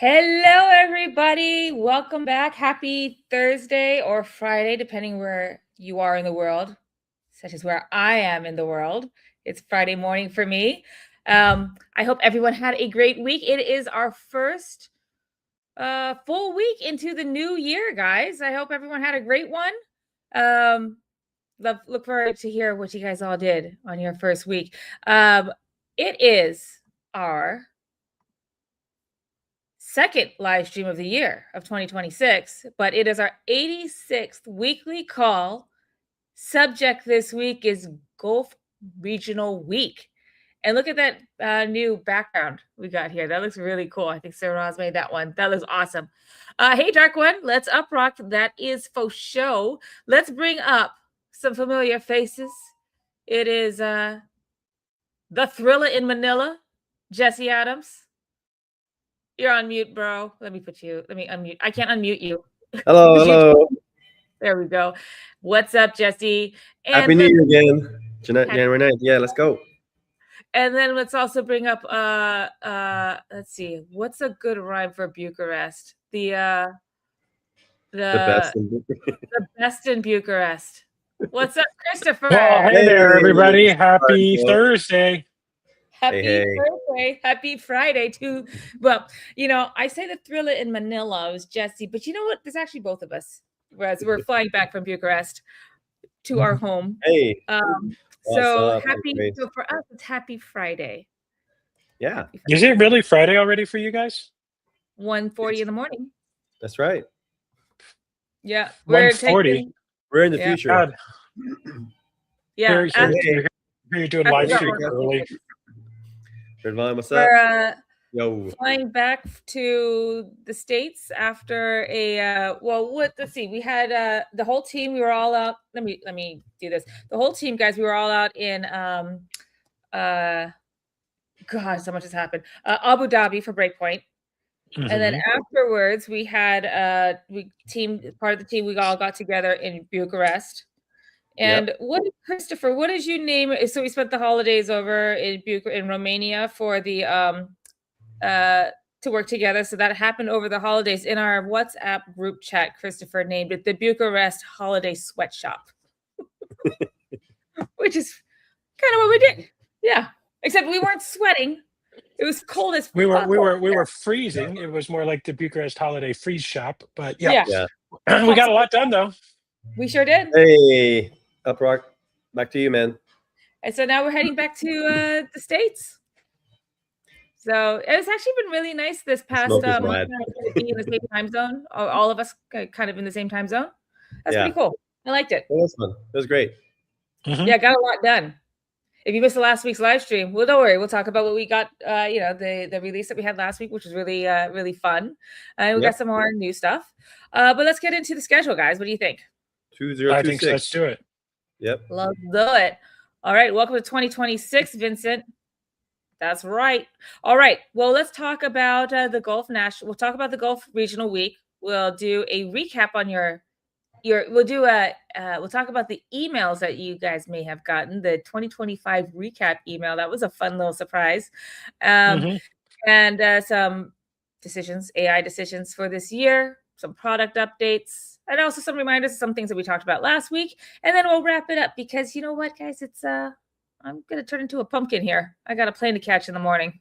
Hello, everybody. Welcome back. Happy Thursday or Friday, depending where you are in the world, such as where I am in the world. It's Friday morning for me. I hope everyone had a great week. It is our first full week into the new year, guys. I hope everyone had a great one. Look forward to hear what you guys all did on your first week. It is our second live stream of the year of 2026, but it is our 86th weekly call. Subject this week is Gulf Regional Week. And look at that new background we got here. That looks really cool. I think Sarah Ross made that one. That looks awesome. Hey, Dark One, let's UpRock. That is for show. Let's bring up some familiar faces. It is the Thriller in Manila, Jesse Adams. You're on mute, bro. Let me unmute. I can't unmute you. Hello. There we go. What's up, Jesse? And Happy New Year again. January 9th. Yeah, let's go. And then let's also bring up let's see. What's a good rhyme for Bucharest? The best in Bucharest. What's up, Christopher? Well, hey there, everybody. Happy Thursday. Happy Thursday. Happy Friday, too. Well, I say the Thriller in Manila was Jesse, but you know what? There's actually both of us. Whereas we're flying back from Bucharest to our home. Hey. So for us, it's Happy Friday. Yeah. Is it really Friday already for you guys? 1:40 in the morning. That's right. Yeah. 1:40. We're in the future. God. Yeah. You're doing live stream early. What's up? We're flying back to the States after let's see. We had the whole team. We were all out. Let me do this. The whole team, guys. We were all out in God, so much has happened. Abu Dhabi for Breakpoint. Mm-hmm. And then afterwards, we had part of the team. We all got together in Bucharest. And Christopher, what did you name it? So we spent the holidays over in Romania for the to work together. So that happened over the holidays. In our WhatsApp group chat, Christopher named it the Bucharest Holiday Sweatshop, which is kind of what we did. Yeah, except we weren't sweating. It was cold as we were freezing. It was more like the Bucharest Holiday Freeze Shop. But yeah. We got a lot done though. We sure did. Hey, UpRock, back to you, man. And so now we're heading back to the States. So it's actually been really nice this past month to be in the same time zone. All of us kind of in the same time zone. That's pretty cool. I liked it. It was fun. It was great. Mm-hmm. Yeah, got a lot done. If you missed the last week's live stream, well, don't worry. We'll talk about what we got. The release that we had last week, which was really really fun. And we got some more new stuff. But let's get into the schedule, guys. What do you think? 2026. I think so. Let's do it. Yep. Let's do it. All right. Welcome to 2026, Vincent. That's right. All right. Well, let's talk about the Gulf National. We'll talk about the Gulf Regional Week. We'll do a recap on we'll talk about the emails that you guys may have gotten, the 2025 recap email. That was a fun little surprise. And some AI decisions for this year, some product updates, and also some reminders of some things that we talked about last week. And then we'll wrap it up because you know what, guys? It's I'm going to turn into a pumpkin here. I got a plane to catch in the morning.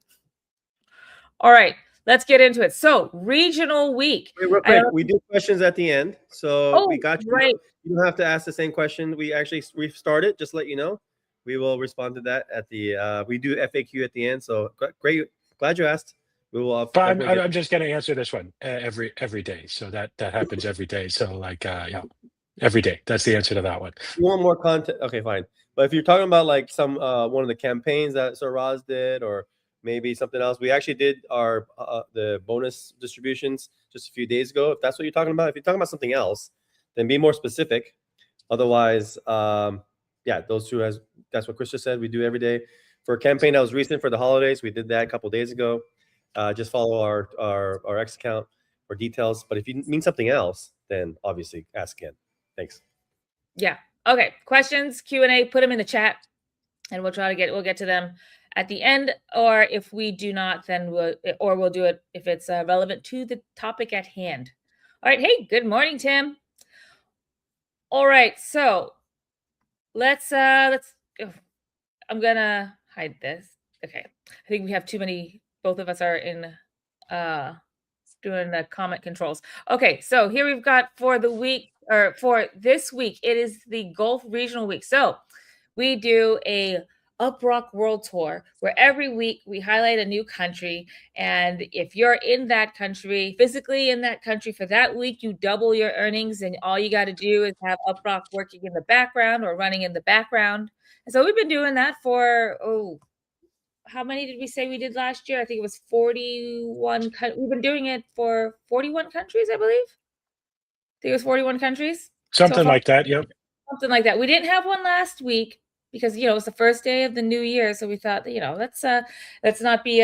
All right, let's get into it. So, Regional Week. Wait, real quick, we do questions at the end. So we got you. Right. You don't have to ask the same question. We started, just to let you know. We will respond to that at the, we do FAQ at the end. So great. Glad you asked. We will. I'm just going to answer this one every day. So that happens every day. So every day. That's the answer to that one. You want more content? Okay, fine. But if you're talking about like some one of the campaigns that Sir Roz did, or maybe something else, we actually did our the bonus distributions just a few days ago. If that's what you're talking about, if you're talking about something else, then be more specific. Otherwise, those two, that's what Chris just said. We do every day for a campaign that was recent for the holidays. We did that a couple of days ago. Just follow our X account for details. But if you mean something else, then obviously ask again. Thanks. Yeah. Okay. Questions, Q&A, put them in the chat, and we'll get to them at the end, or if we do not, then we'll do it if it's relevant to the topic at hand. All right. Hey, good morning, Tim. All right, so let's oh, I'm gonna hide this. Okay, I think we have too many. Both of us are in doing the comment controls. Okay, so here we've got for the week, or for this week, it is the Gulf Regional Week. So we do a UpRock World Tour where every week we highlight a new country. And if you're in that country, physically in that country for that week, you double your earnings. And all you got to do is have UpRock working in the background or running in the background. And so we've been doing that for, how many did we say we did last year? I think it was 41. We've been doing it for 41 countries, I believe. I think it was 41 countries. Something like that, yep. Something like that. We didn't have one last week because, it was the first day of the new year. So we thought, let's not be,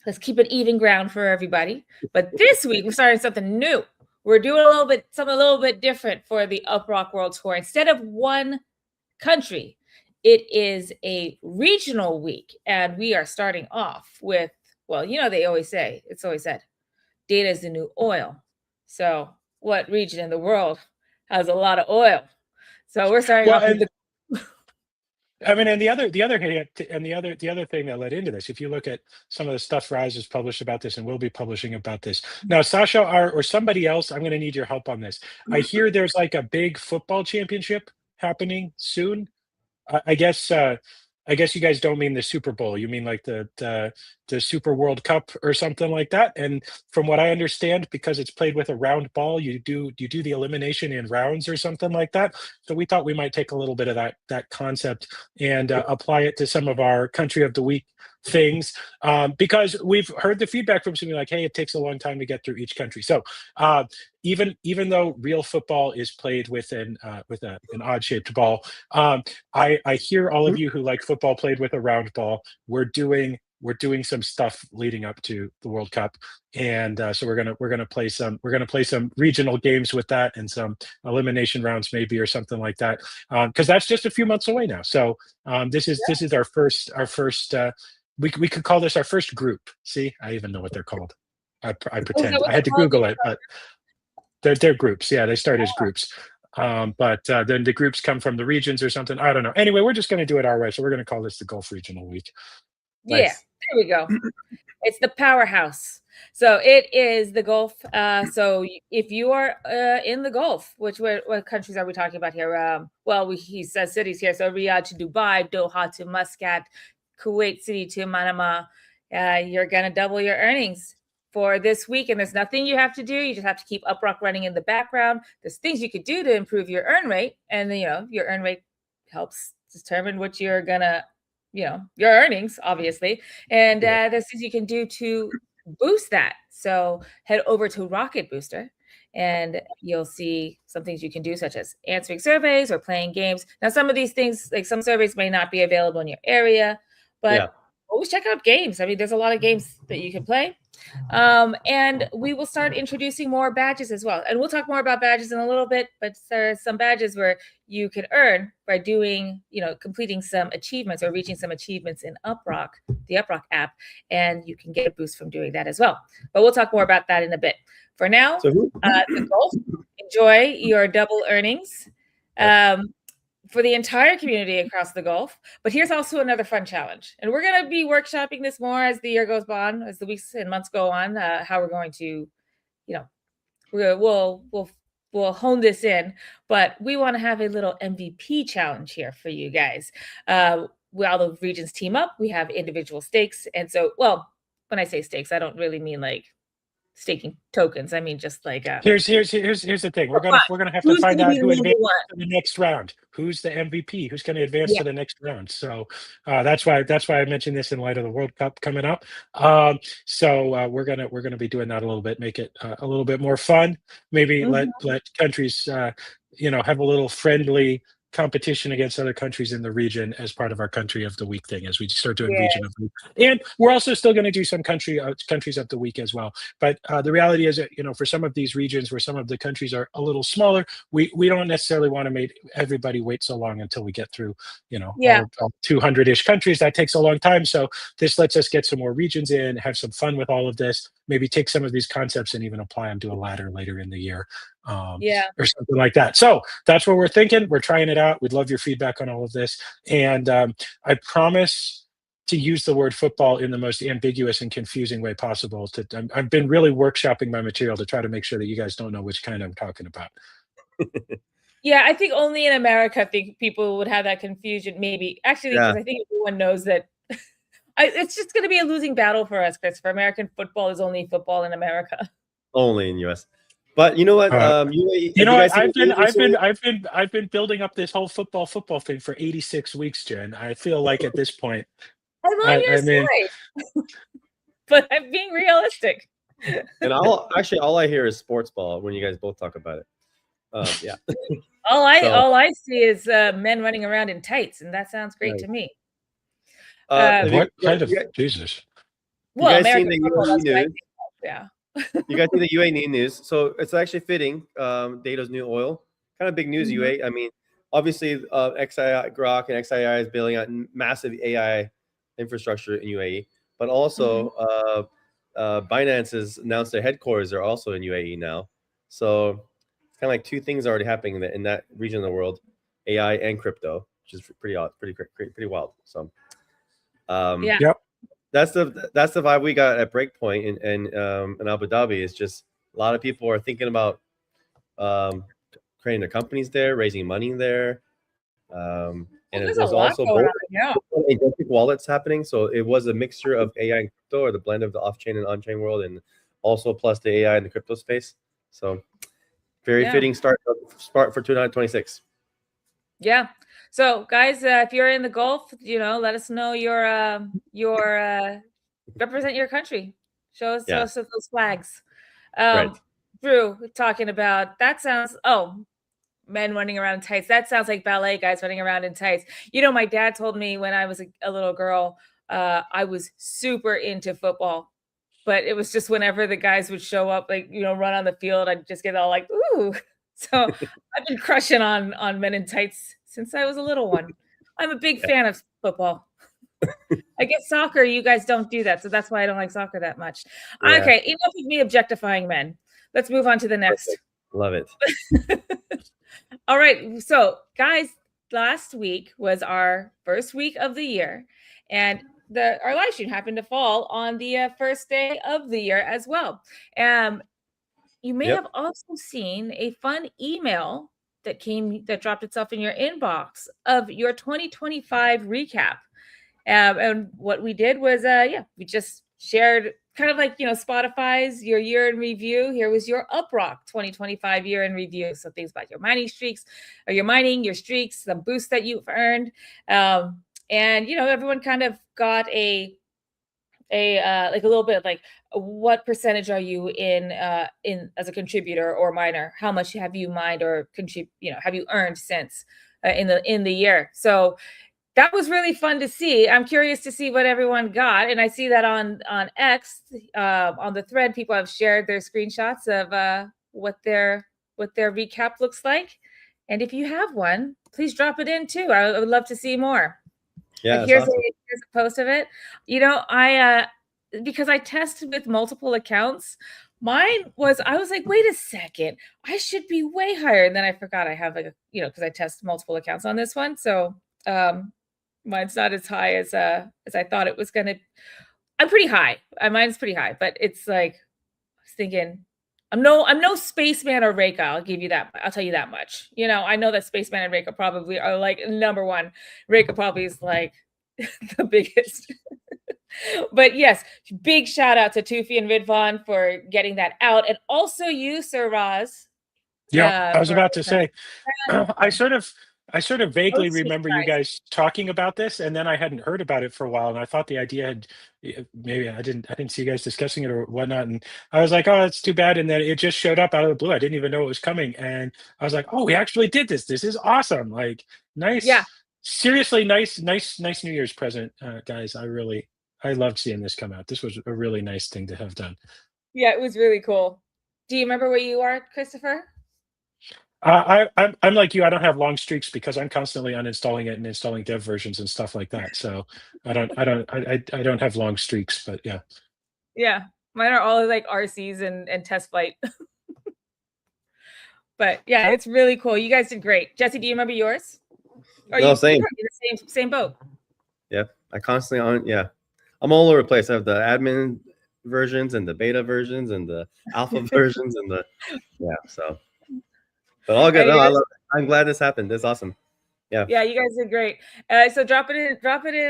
let's keep it even ground for everybody. But this week we're starting something new. We're doing something a little bit different for the UpRock World Tour. Instead of one country, it is a regional week. And we are starting off with, they always say, it's always said, data is the new oil. So what region in the world has a lot of oil? So we're starting off with I mean, and the other thing that led into this, if you look at some of the stuff Raz has published about this and will be publishing about this. Now, Sasha or somebody else, I'm going to need your help on this. I hear there's like a big football championship happening soon. I guess you guys don't mean the Super Bowl. You mean like the Super World Cup or something like that. And from what I understand, because it's played with a round ball, you do the elimination in rounds or something like that. So we thought we might take a little bit of that concept and apply it to some of our Country of the Week things, because we've heard the feedback from somebody like, hey, it takes a long time to get through each country. So even though real football is played with an odd-shaped ball, I hear all of you who like football played with a round ball. We're doing some stuff leading up to the World Cup, and so we're gonna play some regional games with that and some elimination rounds maybe or something like that, because that's just a few months away now. So this is our first. We could call this our first group. See, I even know what they're called. I pretend. I had to Google it, but they're groups. Yeah, they start as groups. But then the groups come from the regions or something. I don't know. Anyway, we're just going to do it our way. So we're going to call this the Gulf Regional Week. Nice. Yeah, there we go. It's the powerhouse. So it is the Gulf. So if you are in the Gulf, what countries are we talking about here? He says cities here. So Riyadh to Dubai, Doha to Muscat, Kuwait City to Manama. You're going to double your earnings for this week. And there's nothing you have to do. You just have to keep UpRock running in the background. There's things you could do to improve your earn rate. And your earn rate helps determine what you're going to, your earnings, obviously. And there's things you can do to boost that. So head over to Rocket Booster and you'll see some things you can do, such as answering surveys or playing games. Now, some of these things, like some surveys may not be available in your area, but always check out games. I mean, there's a lot of games that you can play. And we will start introducing more badges as well. And we'll talk more about badges in a little bit, but there are some badges where you can earn by doing, completing some achievements or reaching some achievements in UpRock, the UpRock app, and you can get a boost from doing that as well. But we'll talk more about that in a bit. For now, the Gulf, enjoy your double earnings for the entire community across the Gulf. But here's also another fun challenge. And we're going to be workshopping this more as the year goes on, as the weeks and months go on, how we're going to, we'll hone this in. But we want to have a little MVP challenge here for you guys. All the regions team up. We have individual stakes. And so, when I say stakes, I don't really mean like staking tokens. I mean, just like here's the thing. We're gonna have to find out who advances to the next round. Who's the MVP? Who's going to advance to the next round? So that's why I mentioned this in light of the World Cup coming up. So we're gonna be doing that a little bit, make it a little bit more fun. Maybe let countries have a little friendly competition against other countries in the region as part of our country of the week thing as we start doing Yeah. region of the week. And we're also still going to do some countries of the week as well. But the reality is that, for some of these regions where some of the countries are a little smaller, we don't necessarily want to make everybody wait so long until we get through, all 200-ish countries. That takes a long time. So this lets us get some more regions in, have some fun with all of this, maybe take some of these concepts and even apply them to a ladder later in the year. Or something like that. So that's what we're thinking. We're trying it out. We'd love your feedback on all of this. And I promise to use the word football in the most ambiguous and confusing way possible. I've been really workshopping my material to try to make sure that you guys don't know which kind I'm talking about. Yeah, I think only in America, I think people would have that confusion. Maybe actually, because I think everyone knows that. It's just going to be a losing battle for us, Christopher. American football is only football in America. Only in US. But you know what? I've been building up this whole football thing for 86 weeks, Jen. I feel like at this point, I'm on your side. But I'm being realistic. And all I hear is sports ball when you guys both talk about it. Yeah. all I see is men running around in tights, and that sounds great to me. What kind of Jesus? Well, you guys American seen the football, news? Yeah. You guys see the UAE news? So it's actually fitting. Data's new oil, kind of big news. UAE. I mean, obviously, UpRock and XII is building out massive AI infrastructure in UAE, but also Binance has announced their headquarters are also in UAE now. So it's kind of like two things already happening in that region of the world: AI and crypto, which is pretty wild. So, Yep. That's the vibe we got at Breakpoint in Abu Dhabi. Is just a lot of people are thinking about creating their companies there, raising money there, and there's also agentic wallets happening. So it was a mixture of AI and crypto, or the blend of the off-chain and on-chain world, and also plus the AI in the crypto space. So very fitting start for 2026. Yeah. So, guys, if you're in the Gulf, let us know your represent your country. Show us those flags. Right. Drew, talking about that sounds men running around in tights. That sounds like ballet guys running around in tights. My dad told me when I was a little girl, I was super into football, but it was just whenever the guys would show up, like run on the field, I'd just get all like, ooh. So I've been crushing on men in tights since I was a little one. I'm a big fan of football. I guess soccer, you guys don't do that. So that's why I don't like soccer that much. Yeah. Okay, enough of me objectifying men. Let's move on to the next. Perfect. Love it. All right. So, guys, last week was our first week of the year. And our live stream happened to fall on the first day of the year as well. You may have also seen a fun email that dropped itself in your inbox of your 2025 recap. And what we did was, we just shared kind of like, Spotify's your year in review. Here was your UpRock 2025 year in review. So things about your mining streaks, or your streaks, the boosts that you've earned. And, everyone kind of got a little bit of like, what percentage are you in as a contributor or miner? How much have you mined or have you earned since in the year? So that was really fun to see. I'm curious to see what everyone got, and I see that on X on the thread, people have shared their screenshots of what their recap looks like. And if you have one, please drop it in too. I would love to see more. Yeah, here's awesome. Here's a post of it. I because I tested with multiple accounts. I was like, wait a second, I should be way higher. And then I forgot I have because I test multiple accounts on this one. So mine's not as high as I thought it was gonna. I'm pretty high. Mine's pretty high, but it's like I was thinking, I'm no Spaceman or Reka. I'll give you that. I'll tell you that much. I know that Spaceman and Reka probably are like number one. Reka probably is like the biggest. But yes, big shout out to Tufi and Vidvan for getting that out, and also you, Sir Raz. Yeah, I was about to say, I sort of I sort of vaguely Oh, sweet remember you guys. guys talking about this, and then I hadn't heard about it for a while, and I thought the idea had maybe I didn't see you guys discussing it or whatnot, and I was like, oh, it's too bad, and then it just showed up out of the blue. I didn't even know it was coming, and I was like, oh, we actually did this. This is awesome. Like, Yeah. nice, seriously, nice New Year's present, guys. I loved seeing this come out. This was a really nice thing to have done. Yeah, it was really cool. Do you remember where you are, Christopher? I'm like you. I don't have long streaks because I'm constantly uninstalling it and installing dev versions and stuff like that. So I don't have long streaks. But yeah. Yeah, mine are all like RCs and test flight. But yeah, it's really cool. You guys did great. Jesse, do you remember yours? Or No, you same. the same boat? Yeah, I constantly I'm all over the place. I have the admin versions and the beta versions and the alpha versions and so. But all good. No, I love it. I'm glad this happened. It's awesome. Yeah. Yeah, you guys did great. So drop it in.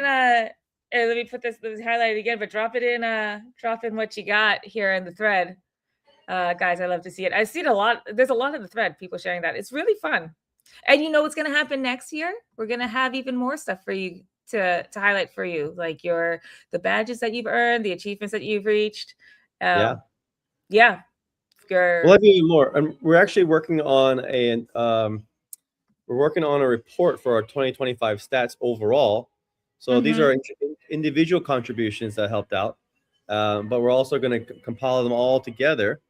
Let me put this. Let me highlight it again. But drop in what you got here in the thread, guys. I love to see it. I see it a lot. There's a lot in the thread. People sharing that. It's really fun. And you know what's going to happen next year? We're going to have even more stuff for you to highlight for you, like the badges that you've earned, the achievements that you've reached. Yeah. We'll have even more. And we're actually working on a report for our 2025 stats overall. So these are individual contributions that helped out, but we're also going to compile them all together,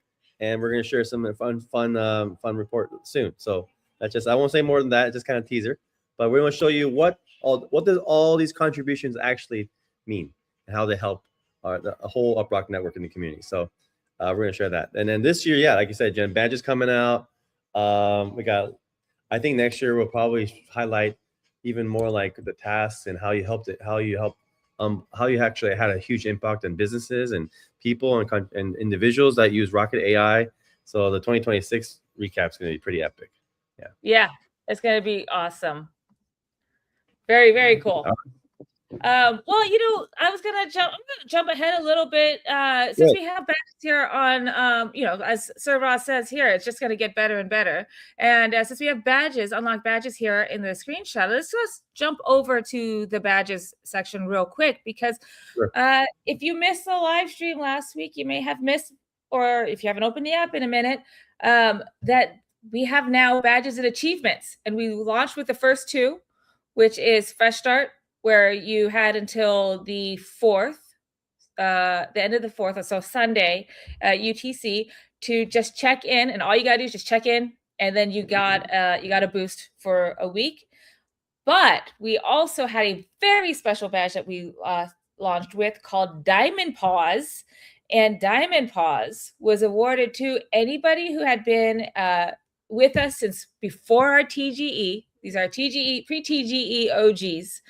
and we're going to share some fun report soon. So that's just, I won't say more than that. It's just kind of teaser, but we're going to show you what does all these contributions actually mean and how they help the whole UpRock network in the community. So we're going to share that. And then this year, like you said, Jen, badges coming out. I think next year we'll probably highlight even more like the tasks and how you actually had a huge impact on businesses and people and individuals that use Rocket AI. So the 2026 recap is going to be pretty epic. Yeah, it's going to be awesome. Very, very cool. Well, I was I'm gonna jump ahead a little bit. Since we have badges here on, as Sir Ross says here, it's just gonna get better and better. And since we have unlocked badges here in the screenshot, let's just jump over to the badges section real quick, because if you missed the live stream last week, you may have missed, or if you haven't opened the app in a minute, that we have now badges and achievements, and we launched with the first two, which is Fresh Start, where you had until the 4th, the end of the 4th, so Sunday, UTC, to just check in, and all you gotta do is just check in, and then you got a boost for a week. But we also had a very special badge that we launched with called Diamond Paws, and Diamond Paws was awarded to anybody who had been with us since before our TGE. These are pre-TGE OGs,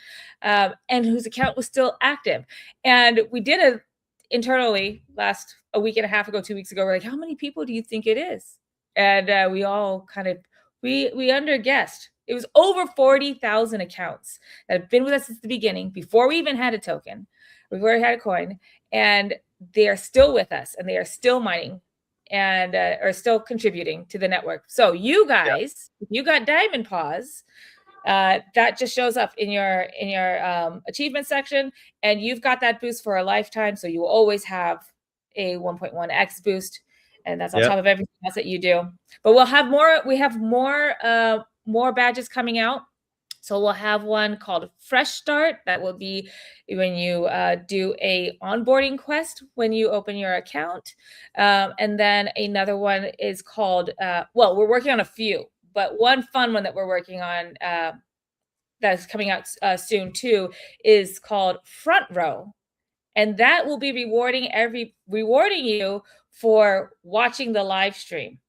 and whose account was still active. And we did it internally a week and a half ago, 2 weeks ago. We're like, how many people do you think it is? And we all we underguessed. It was over 40,000 accounts that have been with us since the beginning, before we even had a token, before we had a coin, and they are still with us, and they are still mining, and are still contributing to the network. So you guys, if you got Diamond Paws, that just shows up in your achievement section, and you've got that boost for a lifetime. So you will always have a 1.1x boost, and that's on top of everything else that you do. But we'll have more. We have more badges coming out. So we'll have one called Fresh Start. That will be when you do a onboarding quest when you open your account. And then another one is called, we're working on a few, but one fun one that we're working on that's coming out soon too is called Front Row. And that will be rewarding you for watching the live stream.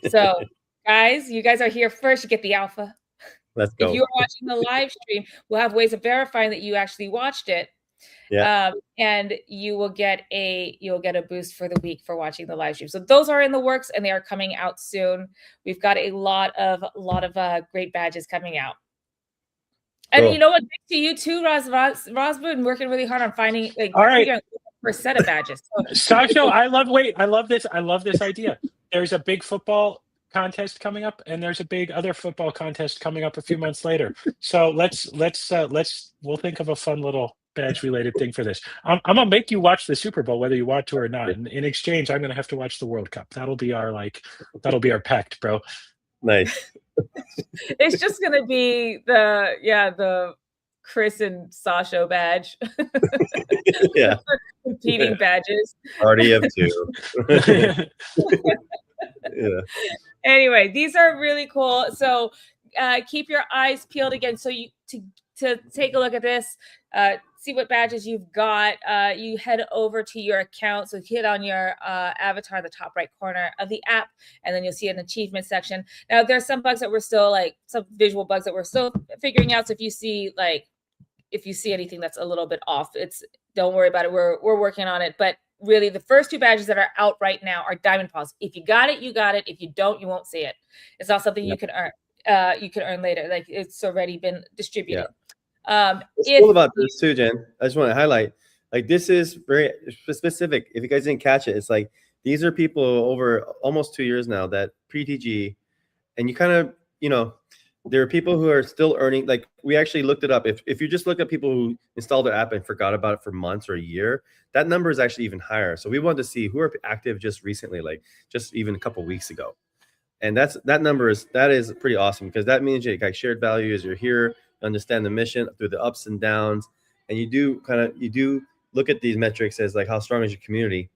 So guys, you guys are here first. You get the alpha. Let's go. If you are watching the live stream, we'll have ways of verifying that you actually watched it. And you'll get a boost for the week for watching the live stream. So those are in the works, and they are coming out soon. We've got a lot of great badges coming out. And you know what? Thanks to you too, Roz been working really hard on finding for a set of badges. Sasha, I love this idea. There's a big football contest coming up, and there's a big other football contest coming up a few months later. So we'll think of a fun little badge related thing for this. I'm gonna make you watch the Super Bowl whether you want to or not. And in exchange, I'm gonna have to watch the World Cup. That'll be our pact, bro. Nice. It's just gonna be the Chris and Sasha badge. Yeah. Competing badges. Already have two. Yeah. Anyway, these are really cool. So keep your eyes peeled again. So you to take a look at this, see what badges you've got. You head over to your account. So hit on your avatar in the top right corner of the app, and then you'll see an achievement section. Now there's some bugs that we're still some visual bugs that we're still figuring out. So if you see anything that's a little bit off, don't worry about it. We're working on it. But really, the first two badges that are out right now are Diamond Paws. If you got it, you got it. If you don't, you won't see it. It's not something you can earn. You can earn later. Like, it's already been distributed. What's cool about this too, Jen, I just want to highlight, like, this is very specific. If you guys didn't catch it, it's like these are people over almost 2 years now that pre-TG, and you kind of, there are people who are still earning. Like, we actually looked it up. If you just look at people who installed their app and forgot about it for months or a year, that number is actually even higher. So we wanted to see who are active just recently, like just even a couple weeks ago. And that number is pretty awesome, because that means you got shared values. You're here, you understand the mission through the ups and downs, and you do look at these metrics as like, how strong is your community,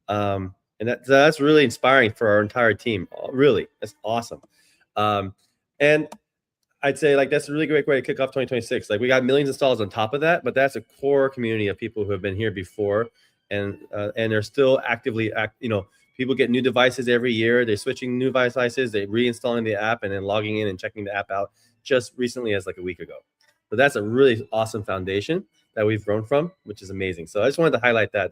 and that's really inspiring for our entire team. Really, that's awesome. And I'd say, like, that's a really great way to kick off 2026. Like, we got millions of installs on top of that, but that's a core community of people who have been here before, and they're still actively people get new devices every year. They're switching new devices, they're reinstalling the app, and then logging in and checking the app out just recently as like a week ago. So that's a really awesome foundation that we've grown from, which is amazing. So I just wanted to highlight that.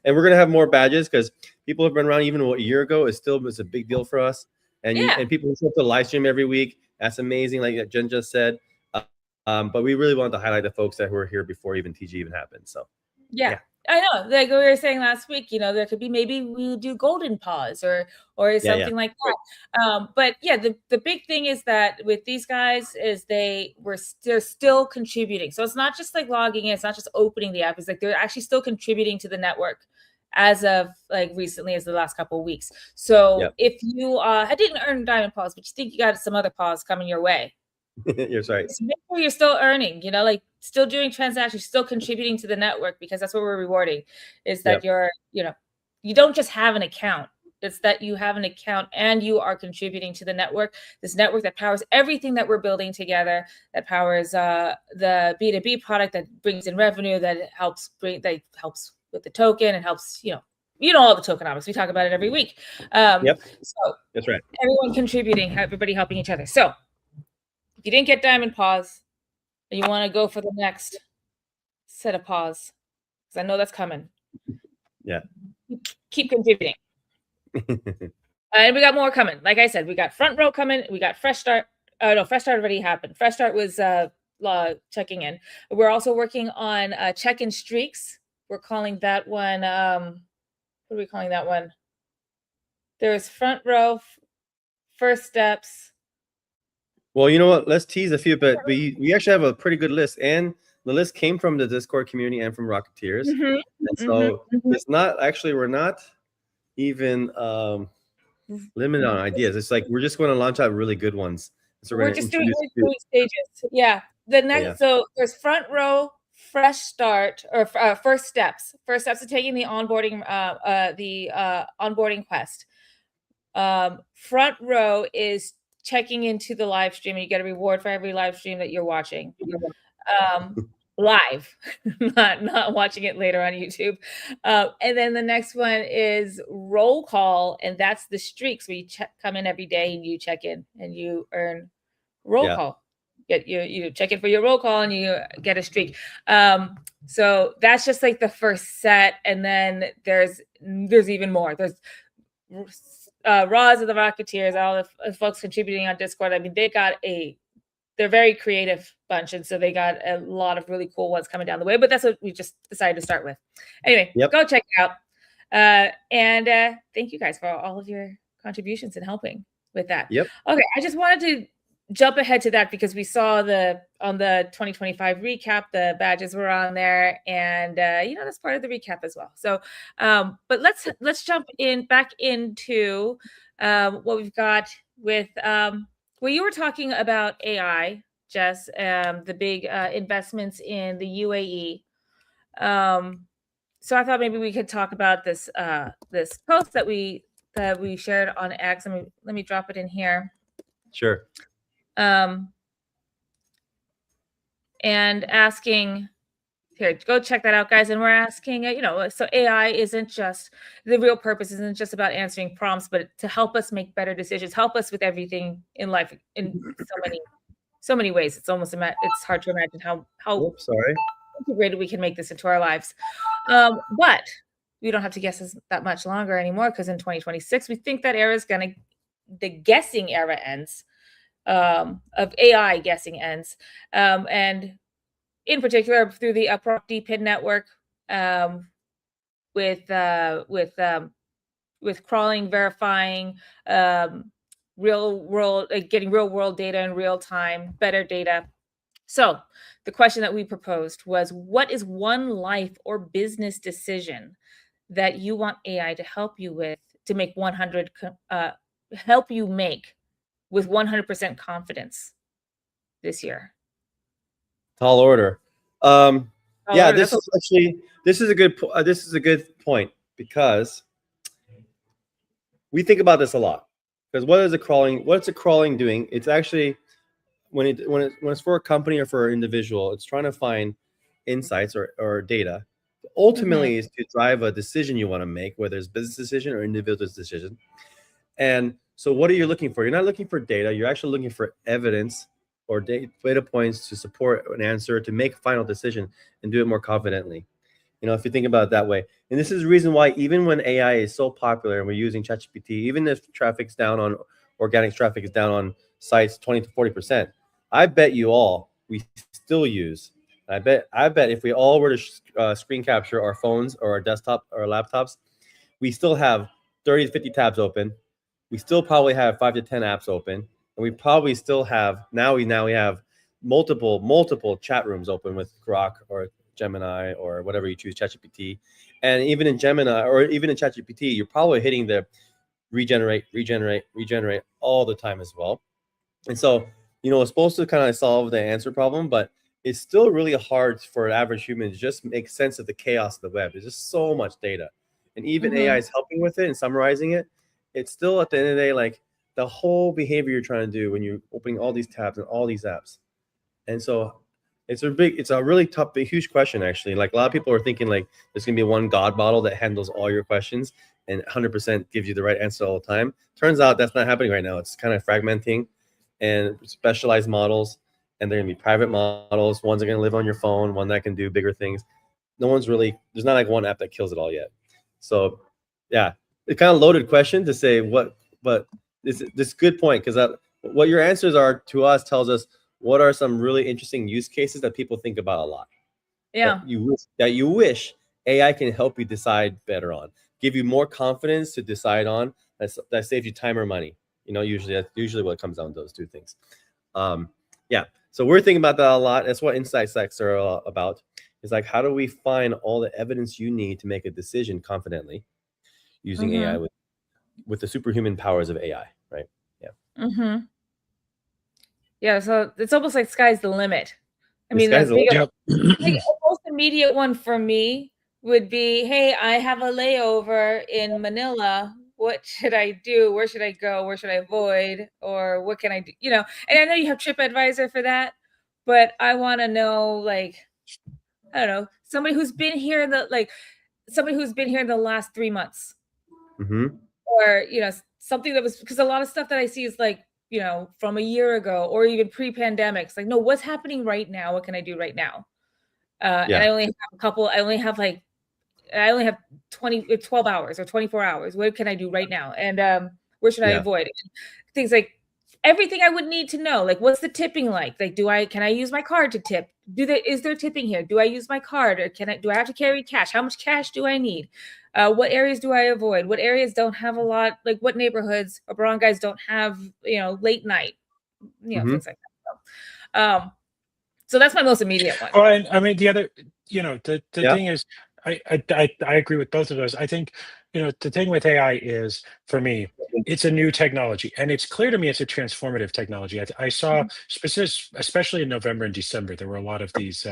And we're gonna have more badges, because people have been around even a year ago. It's a big deal for us. And and people who show up to live stream every week, that's amazing, like Jen just said. But we really wanted to highlight the folks that were here before even TG even happened. So yeah. I know, like we were saying last week, there could be, maybe we'll do golden paws or something like that. But yeah, the big thing is that with these guys is they're still contributing. So it's not just like logging in, it's not just opening the app. It's like they're actually still contributing to the network as of like recently as the last couple of weeks. So if you didn't earn Diamond Paws, but you think you got some other paws coming your way, you're right. Make sure you're still earning, like still doing transactions, still contributing to the network, because that's what we're rewarding, is that you're, you don't just have an account. It's that you have an account and you are contributing to the network, this network that powers everything that we're building together, that powers the B2B product that brings in revenue, that helps with the token, and helps, all the tokenomics. We talk about it every week. So that's right. Everyone contributing, everybody helping each other. So if you didn't get Diamond Paws and you want to go for the next set of paws, because I know that's coming. Yeah. Keep contributing. And we got more coming. Like I said, we got Front Row coming. We got Fresh Start. No, Fresh Start already happened. Fresh Start was checking in. We're also working on check-in streaks. We're calling that one. What are we calling that one? There's Front Row, First Steps. Well, you know what? Let's tease a few, but we actually have a pretty good list, and the list came from the Discord community and from Rocketeers. And so it's not actually, we're not even limited on ideas. It's like we're just going to launch out really good ones. So we're just doing stages. Yeah. The next, so there's Front Row, Fresh Start, or First Steps. First Steps is taking the onboarding, onboarding quest. Front Row is checking into the live stream, and you get a reward for every live stream that you're watching live, not watching it later on YouTube. And then the next one is Roll Call, and that's the streaks where you come in every day and you check in and you earn roll call. You check in for your roll call and you get a streak. So that's just like the first set, and then there's even more. There's Roz of the Rocketeers, all the folks contributing on Discord. I mean, they're very creative bunch, and so they got a lot of really cool ones coming down the way. But that's what we just decided to start with. Anyway, go check it out. And thank you guys for all of your contributions and helping. with that. Yep. Okay, I just wanted to jump ahead to that because we saw on the 2025 recap, the badges were on there, and that's part of the recap as well. So, but let's jump back into what we've got with well, you were talking about AI, Jess, the big investments in the UAE. So I thought maybe we could talk about this this post that we shared on X. Let me drop it in here. Sure. And asking, here, go check that out, guys. And we're asking, so AI isn't just, the real purpose isn't just about answering prompts, but to help us make better decisions, help us with everything in life in so many ways. It's almost it's hard to imagine how Oops, sorry. integrated we can make this into our lives. But we don't have to guess that much longer anymore, because in 2026, we think that the guessing era ends. Of AI guessing ends, and in particular through the UpRock DPIN network, with crawling, verifying, real world, getting real world data in real time, better data. So the question that we proposed was, what is one life or business decision that you want AI to help you with, to make help you make with 100% confidence this year? Tall order. Order, this is a good point, because we think about this a lot. Because what's a crawling doing? It's actually, when it's for a company or for an individual, it's trying to find insights or data. Ultimately, is to drive a decision you want to make, whether it's business decision or individual decision. And so what are you looking for? You're not looking for data. You're actually looking for evidence or data points to support an answer, to make a final decision and do it more confidently. If you think about it that way. And this is the reason why, even when AI is so popular and we're using ChatGPT, even if traffic's down on organic traffic is down on sites 20 to 40%, I bet you all we still use. I bet if we all were to screen capture our phones or our desktop or our laptops, we still have 30 to 50 tabs open. We still probably have 5 to 10 apps open, and we probably still have now we have multiple chat rooms open with Grok or Gemini or whatever you choose, ChatGPT. And even in Gemini or even in ChatGPT, you're probably hitting the regenerate all the time as well. And so, it's supposed to kind of solve the answer problem, but it's still really hard for an average human to just make sense of the chaos of the web. There's just so much data, and even AI is helping with it and summarizing it. It's still, at the end of the day, like the whole behavior you're trying to do when you're opening all these tabs and all these apps. And so it's a really tough, huge question, actually. Like, a lot of people are thinking like there's gonna be one God model that handles all your questions and 100% gives you the right answer all the time. Turns out that's not happening right now. It's kind of fragmenting and specialized models, and they're gonna be private models. Ones are gonna live on your phone, one that can do bigger things. There's not like one app that kills it all yet. So yeah, it's kind of loaded question to say what, but this good point, because what your answers are to us tells us what are some really interesting use cases that people think about a lot. Yeah. That you wish AI can help you decide better on, give you more confidence to decide on. That saves you time or money. That's usually what comes down to those two things. Yeah. So we're thinking about that a lot. That's what insight sets are about. It's like, how do we find all the evidence you need to make a decision confidently using AI with the superhuman powers of AI, right? Yeah. Yeah, so it's almost like sky's the limit. I mean, Yep. the most immediate one for me would be, hey, I have a layover in Manila. What should I do? Where should I go? Where should I avoid? Or what can I do? And I know you have TripAdvisor for that, but I want to know, like, I don't know, somebody who's been here in the last 3 months. Or, something that was, because a lot of stuff that I see is like, from a year ago or even pre-pandemic. It's like, no, what's happening right now? What can I do right now? And I only have 12 hours or 24 hours. What can I do right now? And where should I avoid? Things like everything I would need to know. Like, what's the tipping like? Like, can I use my card to tip? Is there tipping here? Do I use my card, or do I have to carry cash? How much cash do I need? What areas do I avoid? What areas don't have a lot? Like, what neighborhoods or barangays don't have, late night, things like that. So that's my most immediate one. Well, and I mean, the other, the thing is, I agree with both of those. I think, the thing with AI is, for me, it's a new technology, and it's clear to me it's a transformative technology. I saw especially in November and December, there were a lot of these.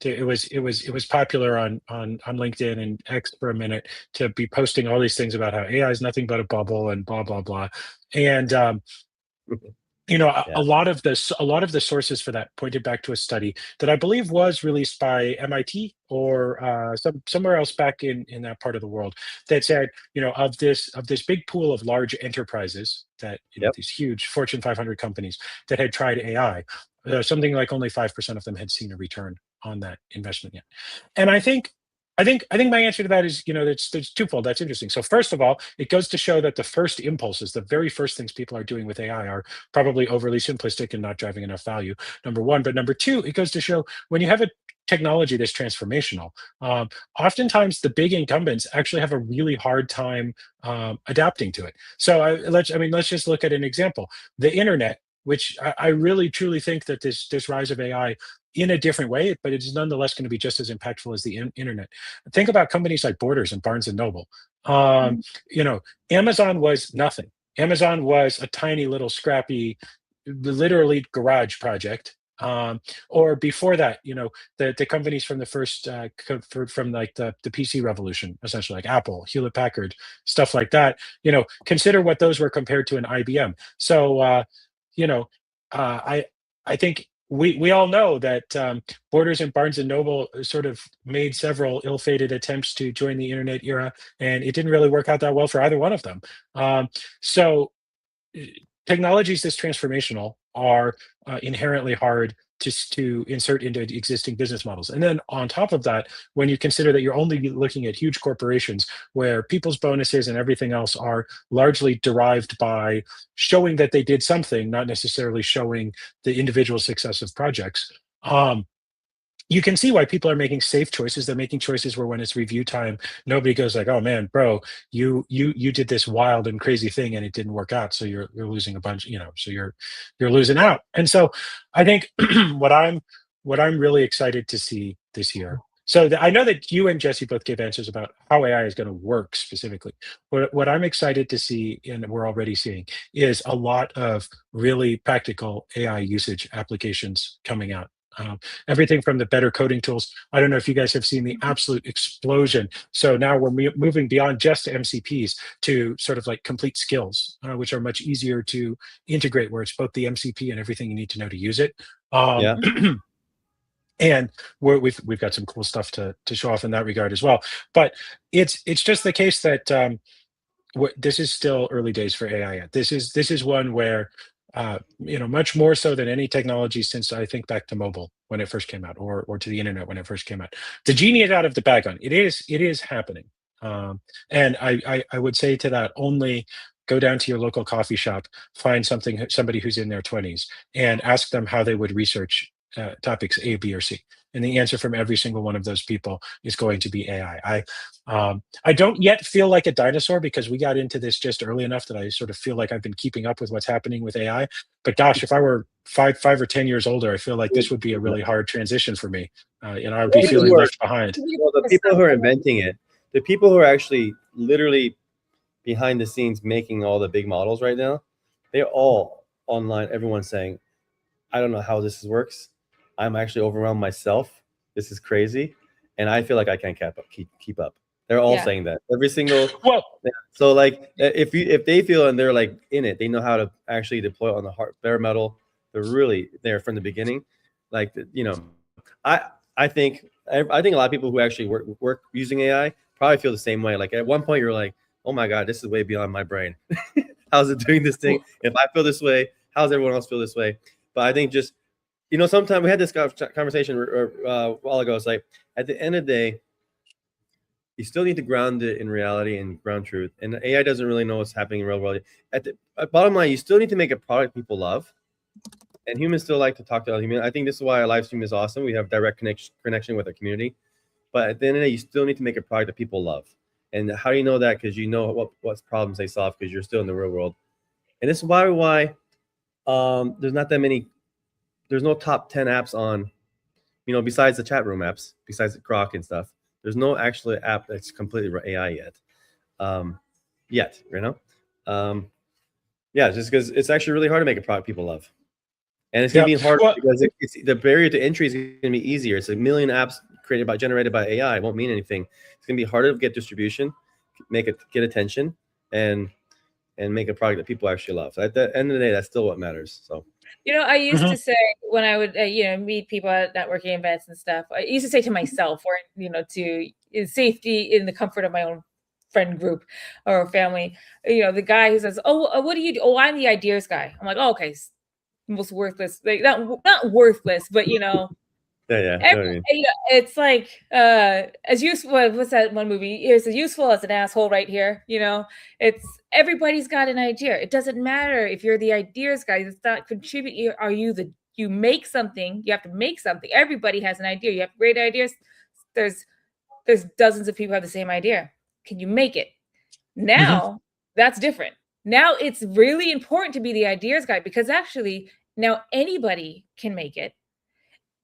It was popular on LinkedIn and X for a minute to be posting all these things about how AI is nothing but a bubble and blah blah blah, and a lot of the sources for that pointed back to a study that I believe was released by MIT or somewhere else back in that part of the world, that said, of this big pool of large enterprises that these huge Fortune 500 companies that had tried AI, something like only 5% of them had seen a return on that investment yet. And I think my answer to that is, there's twofold. That's interesting. So first of all, it goes to show that the first impulses, the very first things people are doing with AI, are probably overly simplistic and not driving enough value. Number one, but number two, it goes to show when you have a technology that's transformational, oftentimes the big incumbents actually have a really hard time adapting to it. So let's just look at an example: the internet, which I really truly think that this rise of AI in a different way, but it is nonetheless going to be just as impactful as the internet. Think about companies like Borders and Barnes and Noble. Amazon was nothing. Amazon was a tiny little scrappy, literally garage project. Or before that, the companies from the first from like the PC revolution, essentially, like Apple, Hewlett Packard, stuff like that. Consider what those were compared to an IBM. So I think we all know that Borders and Barnes and Noble sort of made several ill-fated attempts to join the internet era, and it didn't really work out that well for either one of them. So technologies this transformational are inherently hard to insert into existing business models. And then on top of that, when you consider that you're only looking at huge corporations where people's bonuses and everything else are largely derived by showing that they did something, not necessarily showing the individual success of projects, you can see why people are making safe choices. They're making choices where, when it's review time, nobody goes like, "Oh man, bro, you did this wild and crazy thing and it didn't work out, so you're losing a bunch, so you're losing out." And so I think what I'm really excited to see this year. So I know that you and Jesse both gave answers about how AI is going to work specifically. What I'm excited to see, and we're already seeing, is a lot of really practical AI usage applications coming out. Everything from the better coding tools. I don't know if you guys have seen the absolute explosion. So now we're moving beyond just MCPs to sort of like complete skills, which are much easier to integrate, where it's both the MCP and everything you need to know to use it. And we've got some cool stuff to show off in that regard as well. But it's just the case that this is still early days for AI yet. This is one where much more so than any technology since I think back to mobile when it first came out, or to the internet when it first came out. The genie is out of the bag on it. It is happening. And I would say to that, only go down to your local coffee shop, find somebody who's in their 20s, and ask them how they would research topics A, B, or C. And the answer from every single one of those people is going to be AI. I don't yet feel like a dinosaur, because we got into this just early enough that I sort of feel like I've been keeping up with what's happening with AI. But gosh, if I were five or 10 years older, I feel like this would be a really hard transition for me. I would be feeling left behind. The people who are inventing it, the people who are actually literally behind the scenes making all the big models right now, they're all online. Everyone's saying, "I don't know how this works. I'm actually overwhelmed myself. This is crazy, and I feel like I can't keep up." They're all saying that. Every single. Well, so like if they feel and they're like in it, they know how to actually deploy on the bare metal. They're really there from the beginning. Like I think a lot of people who actually work using AI probably feel the same way. Like at one point you're like, "Oh my God, this is way beyond my brain. How's it doing this thing? If I feel this way, how does everyone else feel this way?" But I think just, sometimes we had this conversation a while ago. It's like, at the end of the day, you still need to ground it in reality and ground truth. And AI doesn't really know what's happening in real world. At the bottom line, you still need to make a product people love. And humans still like to talk to other humans. I think this is why our live stream is awesome. We have direct connection with our community. But at the end of the day, you still need to make a product that people love. And how do you know that? Because you know what problems they solve, because you're still in the real world. And this is why there's not that many. There's no top 10 apps on, besides the chat room apps, besides the Grok and stuff. There's no actual app that's completely AI yet. Just because it's actually really hard to make a product people love. And it's going to be hard because the barrier to entry is going to be easier. It's a million apps generated by AI. It won't mean anything. It's going to be harder to get distribution, get attention, and make a product that people actually love. So at the end of the day, that's still what matters. So, I used to say when I would, meet people at networking events and stuff, I used to say to myself, or, to safety in the comfort of my own friend group or family, the guy who says, "Oh, what do you do?" "Oh, I'm the ideas guy." I'm like, "Oh, okay. Most worthless, like not worthless, but it's like as useful. What's that one movie? It's as useful as an asshole right here. It's everybody's got an idea. It doesn't matter if you're the ideas guy. It's not contribute. Are you you make something? You have to make something. Everybody has an idea. You have great ideas. There's dozens of people who have the same idea. Can you make it? Now that's different. Now it's really important to be the ideas guy, because actually now anybody can make it.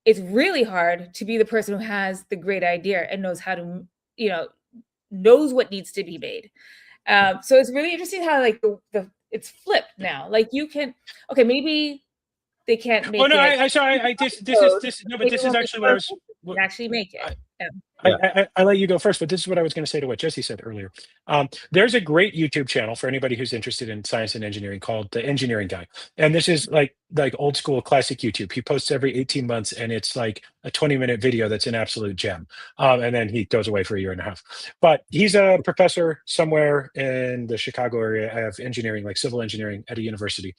It's really hard to be the person who has the great idea and knows how to, knows what needs to be made. So it's really interesting how like it's flipped now. Like you can, okay, maybe they can't make it. This is actually what I was actually make it. I let you go first, but this is what I was going to say to what Jesse said earlier. There's a great YouTube channel for anybody who's interested in science and engineering called The Engineering Guy. And this is like old school classic YouTube. He posts every 18 months and it's like a 20-minute video that's an absolute gem. And then he goes away for a year and a half. But he's a professor somewhere in the Chicago area of engineering, like civil engineering at a university.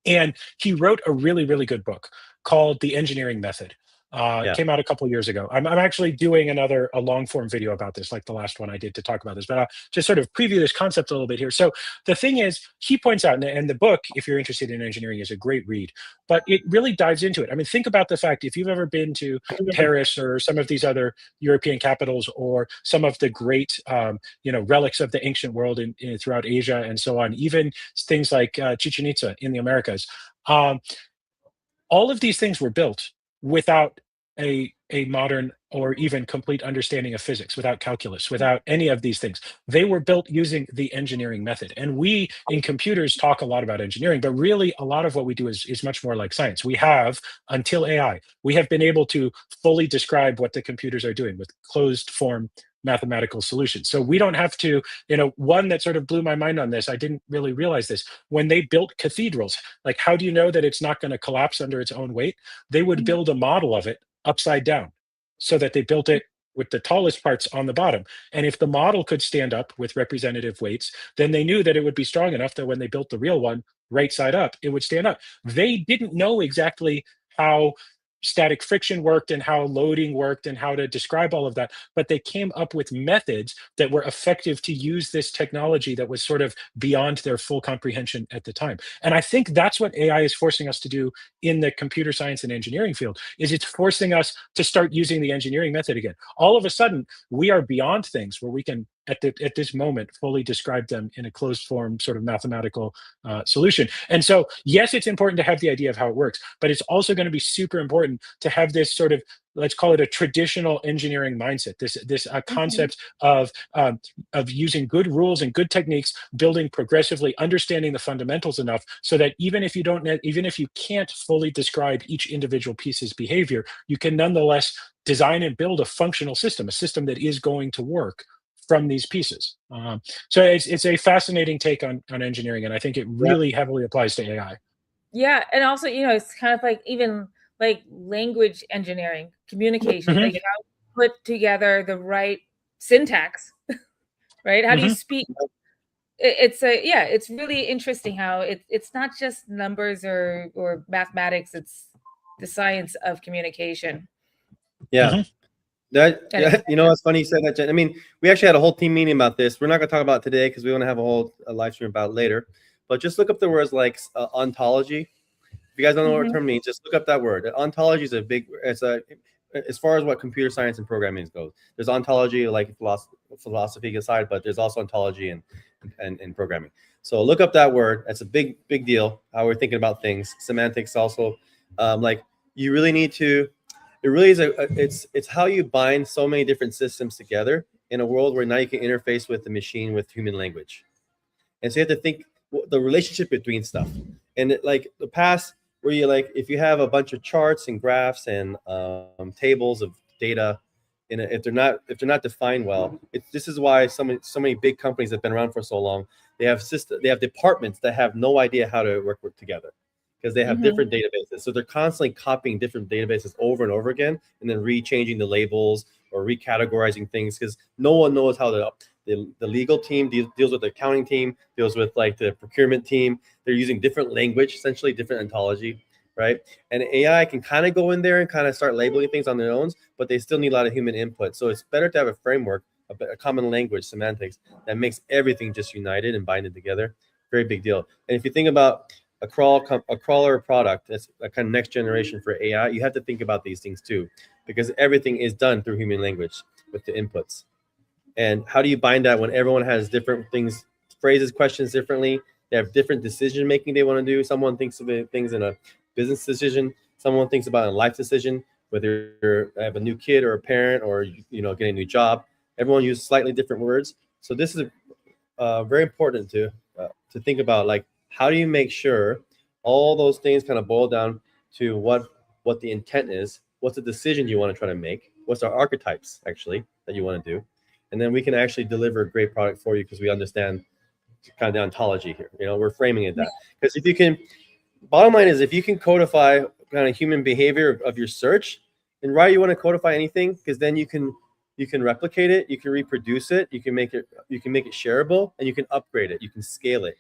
And he wrote a really, really good book called The Engineering Method. It came out a couple of years ago. I'm actually doing a long form video about this, like the last one I did to talk about this, but I'll just sort of preview this concept a little bit here. So the thing is, he points out, and the book, if you're interested in engineering, is a great read, but it really dives into it. I mean, think about the fact, if you've ever been to Paris or some of these other European capitals, or some of the great, relics of the ancient world throughout Asia and so on, even things like Chichen Itza in the Americas, all of these things were built without a modern or even complete understanding of physics, without calculus, without any of these things. They were built using the engineering method. And we in computers talk a lot about engineering, but really a lot of what we do is much more like science. We have, until AI, we have been able to fully describe what the computers are doing with closed form mathematical solutions. So we don't have to, one that sort of blew my mind on this, I didn't really realize this, when they built cathedrals, like how do you know that it's not going to collapse under its own weight? They would build a model of it upside down, so that they built it with the tallest parts on the bottom. And if the model could stand up with representative weights, then they knew that it would be strong enough that when they built the real one right side up, it would stand up. They didn't know exactly how static friction worked and how loading worked and how to describe all of that, but they came up with methods that were effective to use this technology that was sort of beyond their full comprehension at the time. And I think that's what AI is forcing us to do in the computer science and engineering field, is it's forcing us to start using the engineering method again. All of a sudden, we are beyond things where we can, at this moment, fully describe them in a closed form sort of mathematical solution. And so, yes, it's important to have the idea of how it works, but it's also going to be super important to have this sort of, let's call it a traditional engineering mindset, this concept of using good rules and good techniques, building progressively, understanding the fundamentals enough so that even if you can't fully describe each individual piece's behavior, you can nonetheless design and build a functional system, a system that is going to work from these pieces. So it's a fascinating take on engineering, and I think it really heavily applies to AI. Yeah, and also, it's kind of like even like language engineering, communication, like how to put together the right syntax, right? How do you speak? It's really interesting how it's not just numbers or mathematics, it's the science of communication. Yeah. Yeah, you know, it's funny you said that, Jen. I mean, we actually had a whole team meeting about this. We're not going to talk about it today because we want to have a whole live stream about it later. But just look up the words like ontology. If you guys don't know what term means, just look up that word. Ontology is as far as what computer science and programming goes. There's ontology like philosophy aside, but there's also ontology and programming. So look up that word. That's a big deal. How we're thinking about things. Semantics also, like you really need to. It really is it's how you bind so many different systems together in a world where now you can interface with the machine with human language. And so you have to think the relationship between stuff. And like the past, where you like, if you have a bunch of charts and graphs and tables of data, and if they're not defined well, this is why so many big companies that have been around for so long, they have departments that have no idea how to work together because they have different databases. So they're constantly copying different databases over and over again, and then re-changing the labels or recategorizing things because no one knows how the legal team deals with the accounting team, deals with like the procurement team. They're using different language, essentially different ontology, right? And AI can kind of go in there and kind of start labeling things on their own, but they still need a lot of human input. So it's better to have a framework, a common language, semantics, that makes everything just united and binded together. Very big deal. And if you think about a crawler product, that's a kind of next generation for AI, you have to think about these things too, because everything is done through human language with the inputs. And how do you bind that when everyone has different things, phrases questions differently? They have different decision making they want to do. Someone thinks of things in a business decision. Someone thinks about a life decision, whether you have a new kid or a parent or getting a new job. Everyone uses slightly different words. So this is very important to think about, like, how do you make sure all those things kind of boil down to what the intent is, what's the decision you want to try to make, what's our archetypes actually that you want to do, and then we can actually deliver a great product for you because we understand kind of the ontology here. We're framing it that, because bottom line is, if you can codify kind of human behavior of your search, and why you want to codify anything, because then you can replicate it, you can reproduce it, you can make it shareable, and you can upgrade it, you can scale it.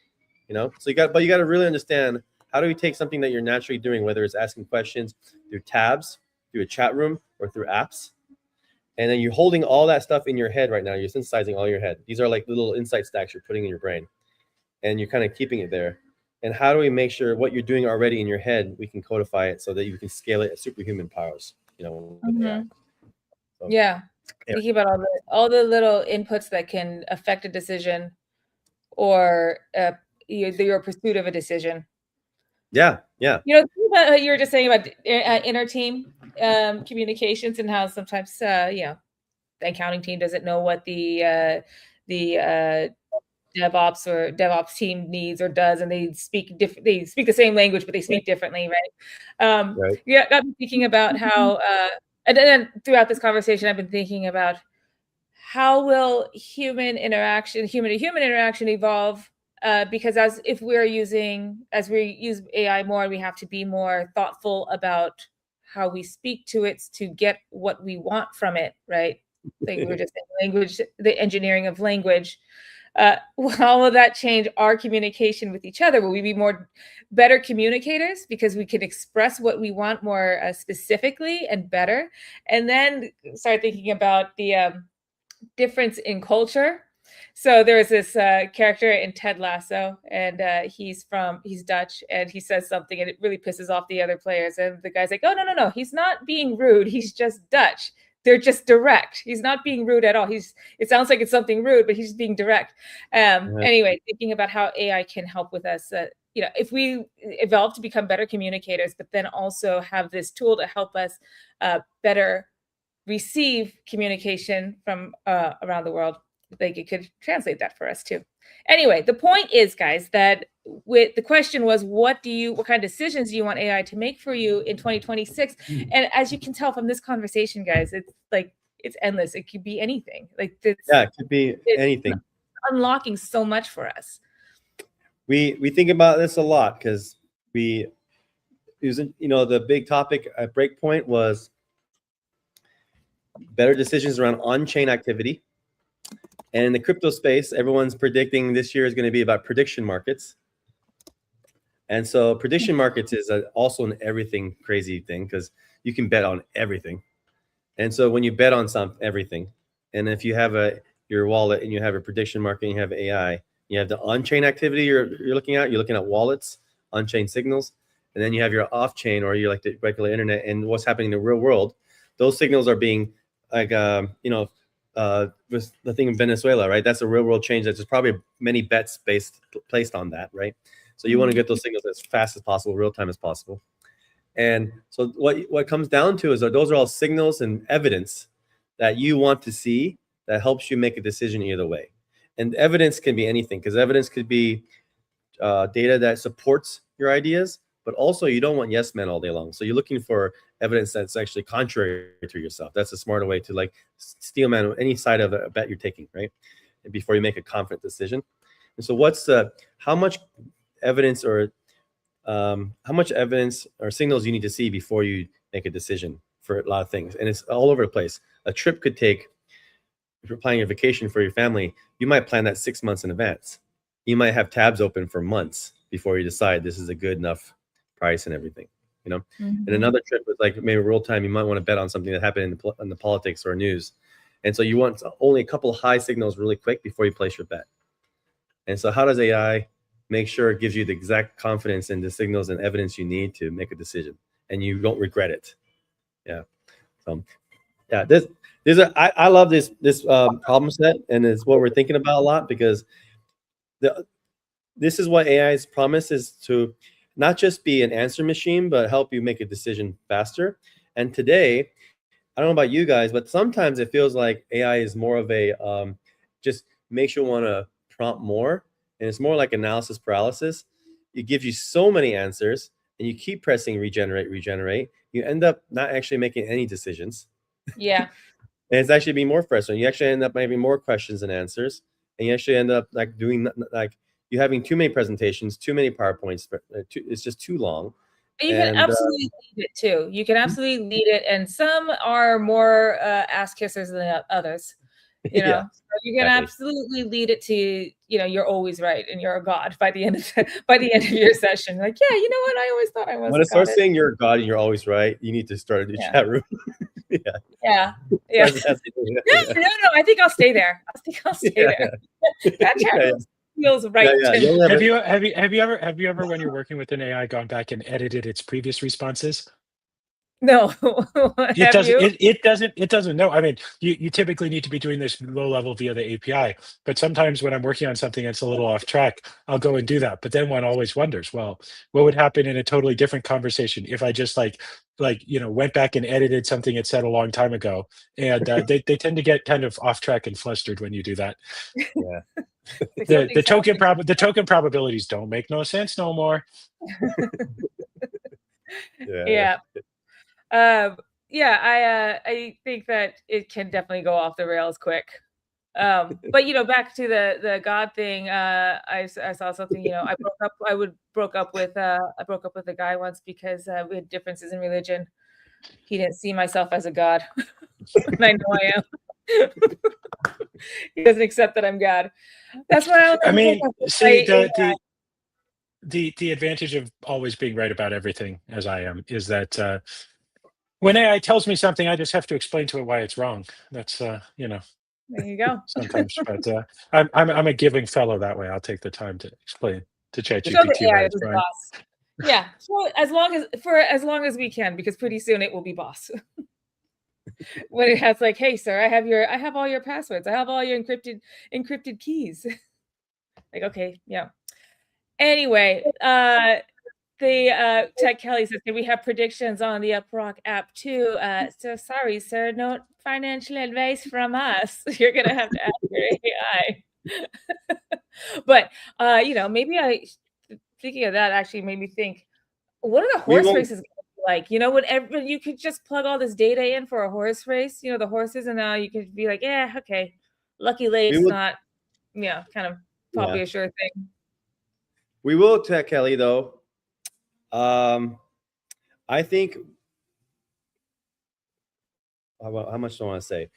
So you got to really understand, how do we take something that you're naturally doing, whether it's asking questions through tabs, through a chat room, or through apps, and then you're holding all that stuff in your head right now. You're synthesizing all your head. These are like little insight stacks you're putting in your brain, and you're kind of keeping it there. And how do we make sure what you're doing already in your head, we can codify it so that you can scale it at superhuman powers? With AI. So, yeah. Thinking about all the little inputs that can affect a decision or your pursuit of a decision. Yeah. You were just saying about inner team communications, and how sometimes the accounting team doesn't know what the DevOps team needs or does, and they speak different. They speak the same language, but they speak differently, right? Right. Yeah, got me thinking about how, and then throughout this conversation, I've been thinking about how will human to human interaction evolve. Because as we use AI more, we have to be more thoughtful about how we speak to it to get what we want from it, right? Like we were just saying, language, the engineering of language. How will that change our communication with each other? Will we be better communicators because we can express what we want more specifically and better? And then start thinking about the difference in culture. So there was this character in Ted Lasso, and he's Dutch, and he says something, and it really pisses off the other players. And the guy's like, "Oh, no, he's not being rude. He's just Dutch. They're just direct. He's not being rude at all. It sounds like it's something rude, but he's being direct." Anyway, thinking about how AI can help with us. If we evolve to become better communicators, but then also have this tool to help us better receive communication from around the world, like it could translate that for us too. Anyway, the point is, guys, that the question was, what kind of decisions do you want AI to make for you in 2026? And as you can tell from this conversation, guys, it's endless. It could be anything. It could be anything. Unlocking so much for us. We think about this a lot because the big topic at Breakpoint was better decisions around on-chain activity. And in the crypto space, everyone's predicting this year is going to be about prediction markets. And so prediction markets is also an everything crazy thing, because you can bet on everything. And so when you bet on everything, and if you have your wallet and you have a prediction market and you have AI, you have the on-chain activity you're looking at wallets, on-chain signals, and then you have your off-chain or your like the regular internet and what's happening in the real world. Those signals are being like with the thing in Venezuela, right? That's a real world change. There's probably many bets placed on that, right? So you want to get those signals as fast as possible, real time as possible. And so what comes down to is that those are all signals and evidence that you want to see that helps you make a decision either way. And evidence can be anything, because evidence could be data that supports your ideas, but also you don't want yes men all day long. So you're looking for evidence that's actually contrary to yourself. That's a smarter way to like steel man any side of a bet you're taking, right? And before you make a confident decision. And so how much evidence or signals you need to see before you make a decision for a lot of things. And it's all over the place. A trip could take, if you're planning a vacation for your family, you might plan that 6 months in advance. You might have tabs open for months before you decide this is a good enough price and everything, you know? Mm-hmm. And another trip with like maybe real time, you might want to bet on something that happened in the politics or news. And so you want only a couple of high signals really quick before you place your bet. And so how does AI make sure it gives you the exact confidence in the signals and evidence you need to make a decision and you don't regret it? Yeah. So yeah, I love this problem set, and it's what we're thinking about a lot, because this is what AI's promise is, to not just be an answer machine, but help you make a decision faster. And today, I don't know about you guys, but sometimes it feels like AI is more of a just makes you want to prompt more, and it's more like analysis paralysis. It gives you so many answers, and you keep pressing regenerate. You end up not actually making any decisions. Yeah. And it's actually being more frustrating. You actually end up having more questions than answers, and you actually end up like doing like you having too many presentations, too many PowerPoints. It's just too long. You can absolutely lead it too. You can absolutely lead it, and some are more ass kissers than others. You know, Yeah, so you can absolutely lead it to, you're always right and you're a god by the end of your session. Like, yeah, you know what? I always thought I was. When it starts saying you're a god and you're always right, you need to start a new chat room. Yeah. No. I think I'll stay there. There. That chat room feels right. Have you ever when you're working with an AI gone back and edited its previous responses? No. It doesn't know. I mean, you typically need to be doing this low level via the API, but sometimes when I'm working on something that's a little off track, I'll go and do that. But then one always wonders, well, what would happen in a totally different conversation if I just went back and edited something it said a long time ago? And they tend to get kind of off track and flustered when you do that. Yeah. The token probabilities don't make no sense no more. Yeah. I think that it can definitely go off the rails quick. But back to the God thing. I saw something. I broke up with a guy once because we had differences in religion. He didn't see myself as a god, and I know I am. He doesn't accept that I'm God. That's why I mean, see, the advantage of always being right about everything, as I am, is that when AI tells me something, I just have to explain to it why it's wrong. That's There you go. Sometimes, but I'm a giving fellow that way. I'll take the time to explain to ChatGPT why it's wrong. Yeah, so as long as we can, because pretty soon it will be boss. When it has like, hey sir, I have all your passwords, I have all your encrypted keys. Like, okay, yeah. Anyway, Tech Kelly says, can we have predictions on the UpRock app too? So sorry, sir, no financial advice from us. You're gonna have to ask your AI. But maybe thinking of that actually made me think, what are the horse races gonna be like? Whenever you could just plug all this data in for a horse race, the horses, and now you could be like, yeah, okay, Lucky Lake's not, kind of probably a sure thing. We will, Tech Kelly, though. I think. How much do I want to say?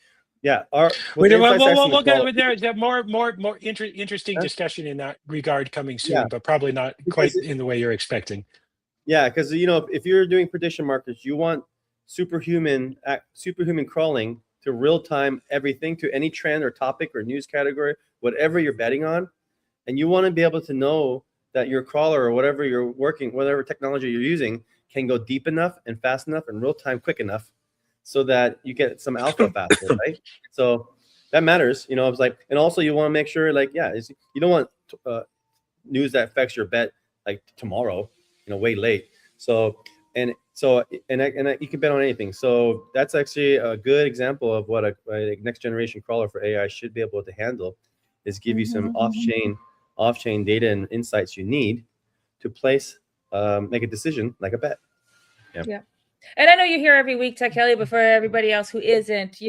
Yeah. We'll get more interesting discussion in that regard coming soon, but probably not quite in the way you're expecting. Yeah, because if you're doing prediction markets, you want superhuman crawling to real time everything, to any trend or topic or news category, whatever you're betting on, and you want to be able to know that your crawler or whatever you're working, whatever technology you're using, can go deep enough and fast enough and real time quick enough, so that you get some alpha faster, right? So that matters, you know. It's like, and also you want to make sure, like, you don't want news that affects your bet like tomorrow, way late. So you can bet on anything. So that's actually a good example of what a next generation crawler for AI should be able to handle, is give you some off-chain data and insights you need to place, make a decision like a bet. Yeah. And I know you're here every week, Tech Kelly, but for everybody else who isn't,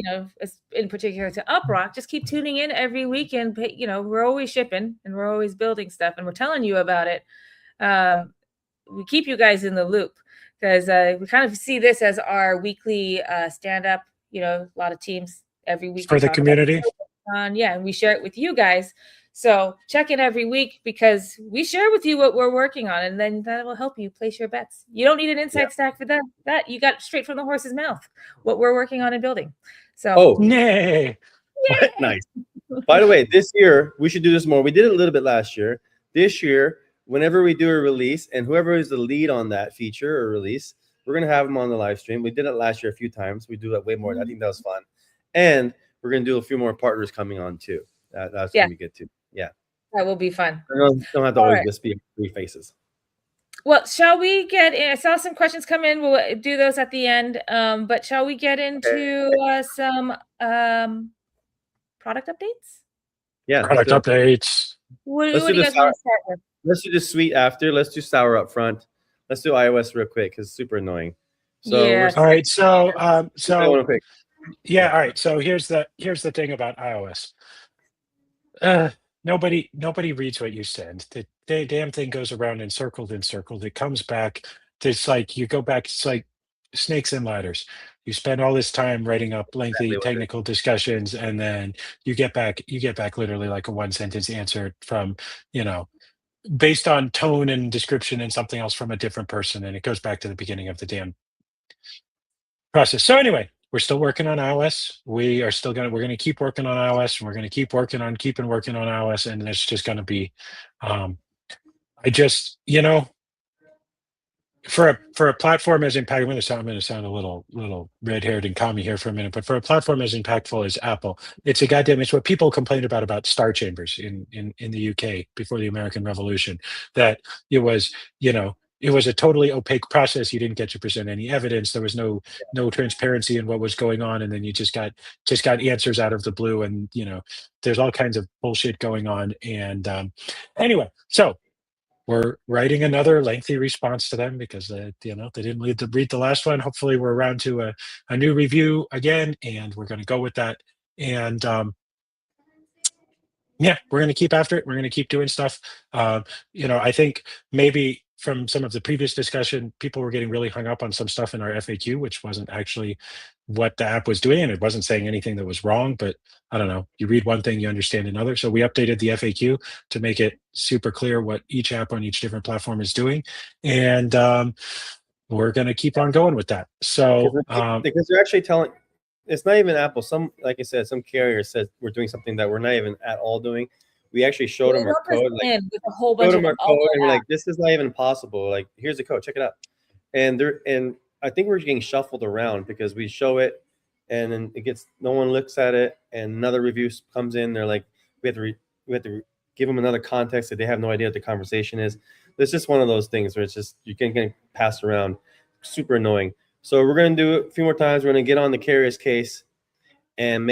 in particular to UpRock, just keep tuning in every week. And, we're always shipping and we're always building stuff and we're telling you about it. We keep you guys in the loop because we kind of see this as our weekly stand-up, a lot of teams every week. For the community. And we share it with you guys. So check in every week because we share with you what we're working on, and then that will help you place your bets. You don't need an insight stack for that. That you got straight from the horse's mouth what we're working on and building. So nay. Nice. By the way, this year we should do this more. We did it a little bit last year. This year, whenever we do a release, and whoever is the lead on that feature or release, we're gonna have them on the live stream. We did it last year a few times. We do that way more. I think that was fun, and we're gonna do a few more partners coming on too. That's gonna be good too. Yeah, that will be fun. Don't have to always just be three faces. Well, shall we get in? I saw some questions come in. We'll do those at the end. But shall we get into some product updates? Yeah, product updates. What do you guys want to start with? Let's do the sweet after. Let's do sour up front. Let's do iOS real quick because it's super annoying. So yes. All right. So all right. So here's the thing about iOS. Nobody reads what you send. The damn thing goes around and circled. It comes back. It's like you go back. It's like snakes and ladders. You spend all this time writing up lengthy technical discussions, and then you get back literally like a one sentence answer from, based on tone and description and something else from a different person, and it goes back to the beginning of the damn process. So anyway, we're still working on iOS. We're going to keep working on iOS, and we're going to keep working on iOS, and it's just going to be, for a platform as impactful, I'm going to sound a little red-haired and commie here for a minute, but for a platform as impactful as Apple, it's what people complained about star chambers in the UK before the American Revolution, that it was, it was a totally opaque process. You didn't get to present any evidence. There was no transparency in what was going on, and then you just got answers out of the blue, and there's all kinds of bullshit going on. And anyway, so we're writing another lengthy response to them because they didn't read the last one. Hopefully, we're around to a new review again, and we're going to go with that. And we're going to keep after it. We're going to keep doing stuff. I think maybe from some of the previous discussion, people were getting really hung up on some stuff in our FAQ, which wasn't actually what the app was doing, and it wasn't saying anything that was wrong. But I don't know, you read one thing, you understand another. So we updated the FAQ to make it super clear what each app on each different platform is doing, and we're going to keep on going with that. So because they're actually telling, it's not even Apple. Some, like I said, some carrier said we're doing something that we're not even at all doing. We actually showed them our code, with a whole bunch of code, and we're like, this is not even possible. Like, here's the code, check it out. And I think we're getting shuffled around because we show it, and then no one looks at it, and another review comes in. They're like, we have to give them another context that they have no idea what the conversation is. It's just one of those things where it's just you can get passed around, super annoying. So we're gonna do it a few more times. We're gonna get on the carrier's case and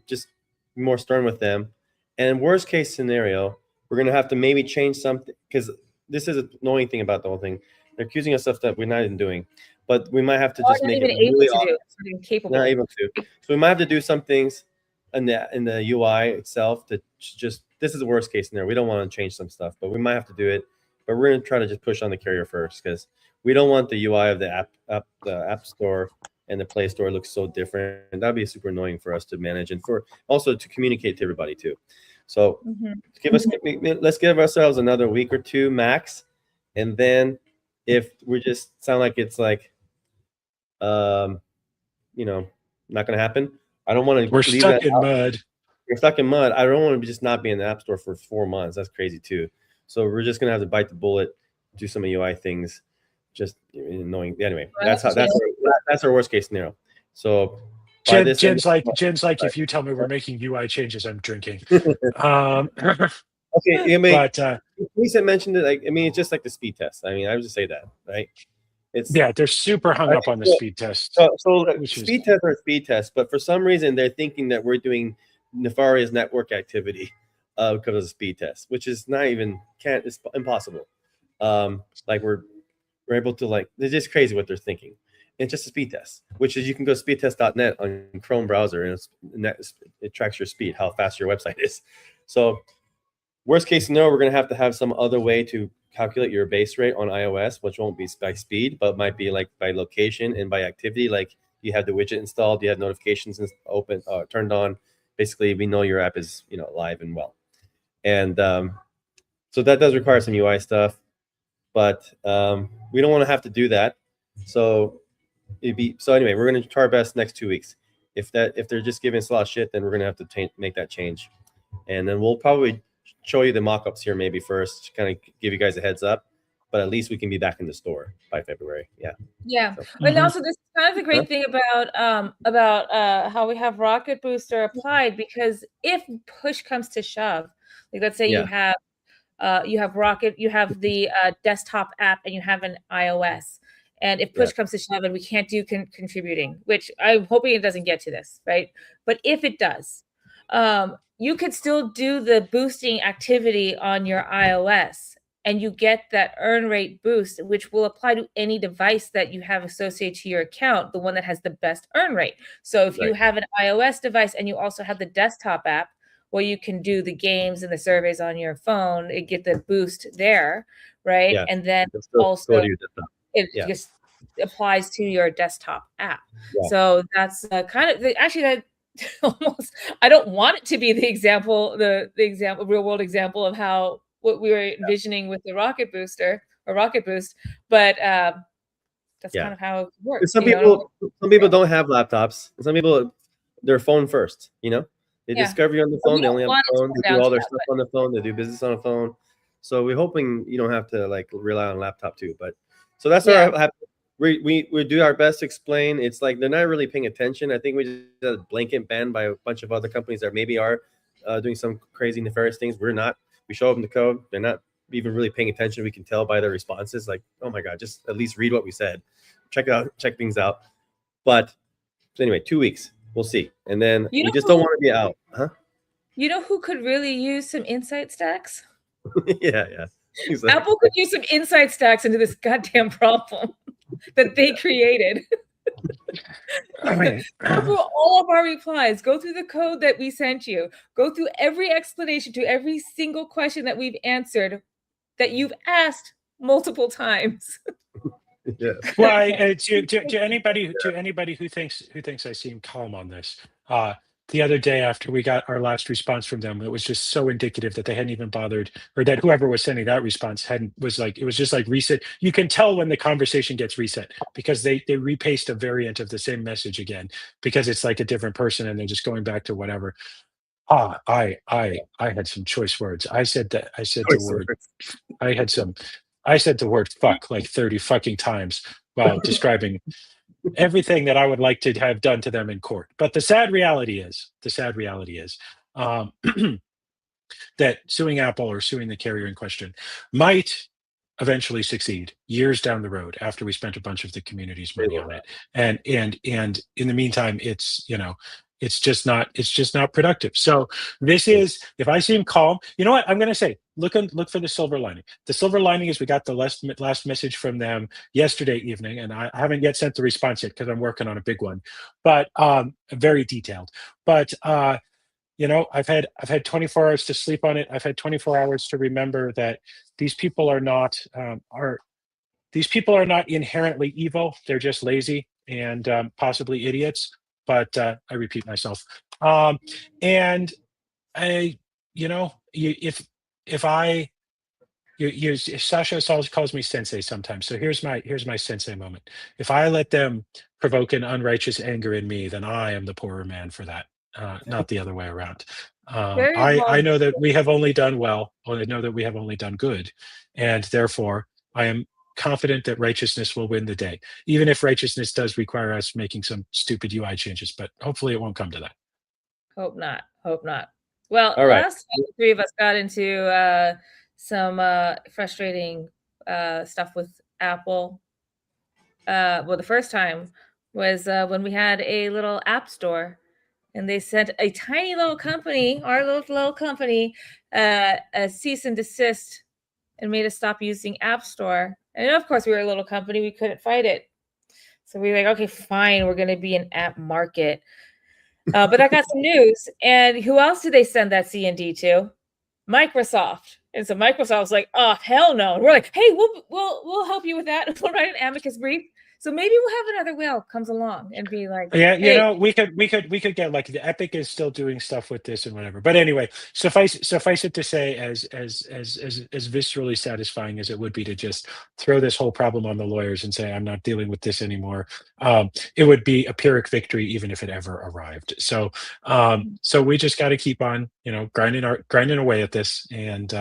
just be more stern with them. And worst case scenario, we're going to have to maybe change something, because this is an annoying thing about the whole thing. They're accusing us of stuff that we're not even doing, but we might have to just make it really not able to. So we might have to do some things in the UI itself to just, this is the worst case scenario. We don't want to change some stuff, but we might have to do it. But we're going to try to just push on the carrier first, because we don't want the UI of the app store and the Play Store looks so different, and that'd be super annoying for us to manage, and for also to communicate to everybody too. So let's give ourselves another week or two max, and then if we just sound like it's like not going to happen. I don't want to We're leave stuck that in out. mud. We're stuck in mud. I don't want to just not be in the App Store for 4 months. That's crazy too. So we're just going to have to bite the bullet, do some UI things, just knowing. Anyway, that's our worst case scenario. So Jen's like, if you tell me we're making UI changes, I'm drinking. Okay, but Lisa mentioned it. Like, I mean, it's just like the speed test. I mean, I would just say that, right? They're super hung up on the speed test. So speed test or speed test, but for some reason they're thinking that we're doing nefarious network activity because of the speed test, which is not even it's impossible. Like we're able to they're just crazy what they're thinking. It's just a speed test, which is you can go speedtest.net on Chrome browser and it tracks your speed, how fast your website is. So worst case scenario, we're going to have some other way to calculate your base rate on iOS, which won't be by speed, but might be like by location and by activity. Like you have the widget installed, you have notifications open, turned on. Basically, we know your app is live and well. And so that does require some UI stuff, but we don't want to have to do that. So anyway, we're going to try our best next 2 weeks. If they're just giving us a lot of shit, then we're going to have to make that change, and then we'll probably show you the mock-ups here maybe first to kind of give you guys a heads up, but at least we can be back in the store by February. So. And also this is kind of the great thing about how we have Rocket Booster applied, because if push comes to shove, like let's say you have Rocket, you have the desktop app, and you have an iOS, and if push comes to shove and we can't do contributing, which I'm hoping it doesn't get to this, right? But if it does, you could still do the boosting activity on your iOS, and you get that earn rate boost, which will apply to any device that you have associated to your account, the one that has the best earn rate. So if you have an iOS device and you also have the desktop app, well, you can do the games and the surveys on your phone and get the boost there, right? Yeah. And then also it just applies to your desktop app. So that's kind of actually that almost, I don't want it to be the example, the example, real world example of what we were envisioning with the Rocket Booster or Rocket Boost, but that's kind of how it works. Some people don't have laptops. Some people, they're phone first. They discover you on the phone. They only have a phone. They do all their stuff on the phone. They do business on the phone. So we're hoping you don't have to rely on laptop too. But so that's our. We do our best to explain. It's like they're not really paying attention. I think we just had a blanket ban by a bunch of other companies that maybe are doing some crazy nefarious things. We're not. We show them the code. They're not even really paying attention. We can tell by their responses. Like, oh my God, just at least read what we said. Check things out. But anyway, 2 weeks. We'll see. And then we just don't want to be out. Huh? You know who could really use some insight stacks? Yeah. Exactly. Apple could use some insight stacks into this goddamn problem that they created. Go through all of our replies. Go through the code that we sent you. Go through every explanation to every single question that we've answered that you've asked multiple times. Well, to anybody who thinks I seem calm on this, the other day after we got our last response from them, it was just so indicative that they hadn't even bothered, or that whoever was sending that response it was just like reset. You can tell when the conversation gets reset because they repaste a variant of the same message again because it's like a different person and they're just going back to whatever. I had some choice words. I said the word fuck like 30 fucking times while describing everything that I would like to have done to them in court. But the sad reality is that suing Apple or suing the carrier in question might eventually succeed years down the road after we spent a bunch of the community's money on it. And in the meantime, it's just not productive. So this is, if I seem calm, you know what I'm going to say, look for the silver lining. The silver lining is we got the last message from them yesterday evening, and I haven't yet sent the response yet because I'm working on a big one, but very detailed. But I've had 24 hours to sleep on it. I've had 24 hours to remember that these people are not inherently evil. They're just lazy and possibly idiots. But I repeat myself. And I, if I Sasha calls me sensei sometimes. So here's my sensei moment. If I let them provoke an unrighteous anger in me, then I am the poorer man for that, not the other way around. Very I well. know that we have only done well. Or I know that we have only done good, and therefore I am confident that righteousness will win the day, even if righteousness does require us making some stupid UI changes. But hopefully, it won't come to that. Hope not. Hope not. Well, All right. last time the three of us got into some frustrating stuff with Apple. Well, the first time was when we had a little app store, and they sent a tiny little company, our little company, a cease and desist, and made us stop using App Store. And of course, we were a little company; we couldn't fight it. So we were like, okay, fine, we're going to be an app market. But I got some news. And who else did they send that C&D to? Microsoft. And so Microsoft was like, oh, hell no. And we're like, hey, we'll help you with that. We'll write an amicus brief. So maybe we'll have another whale comes along and be like, Yeah, hey. we could get like the Epic is still doing stuff with this and whatever. But anyway, suffice it to say, as viscerally satisfying as it would be to just throw this whole problem on the lawyers and say I'm not dealing with this anymore, it would be a Pyrrhic victory even if it ever arrived. So so we just got to keep on, grinding away at this, and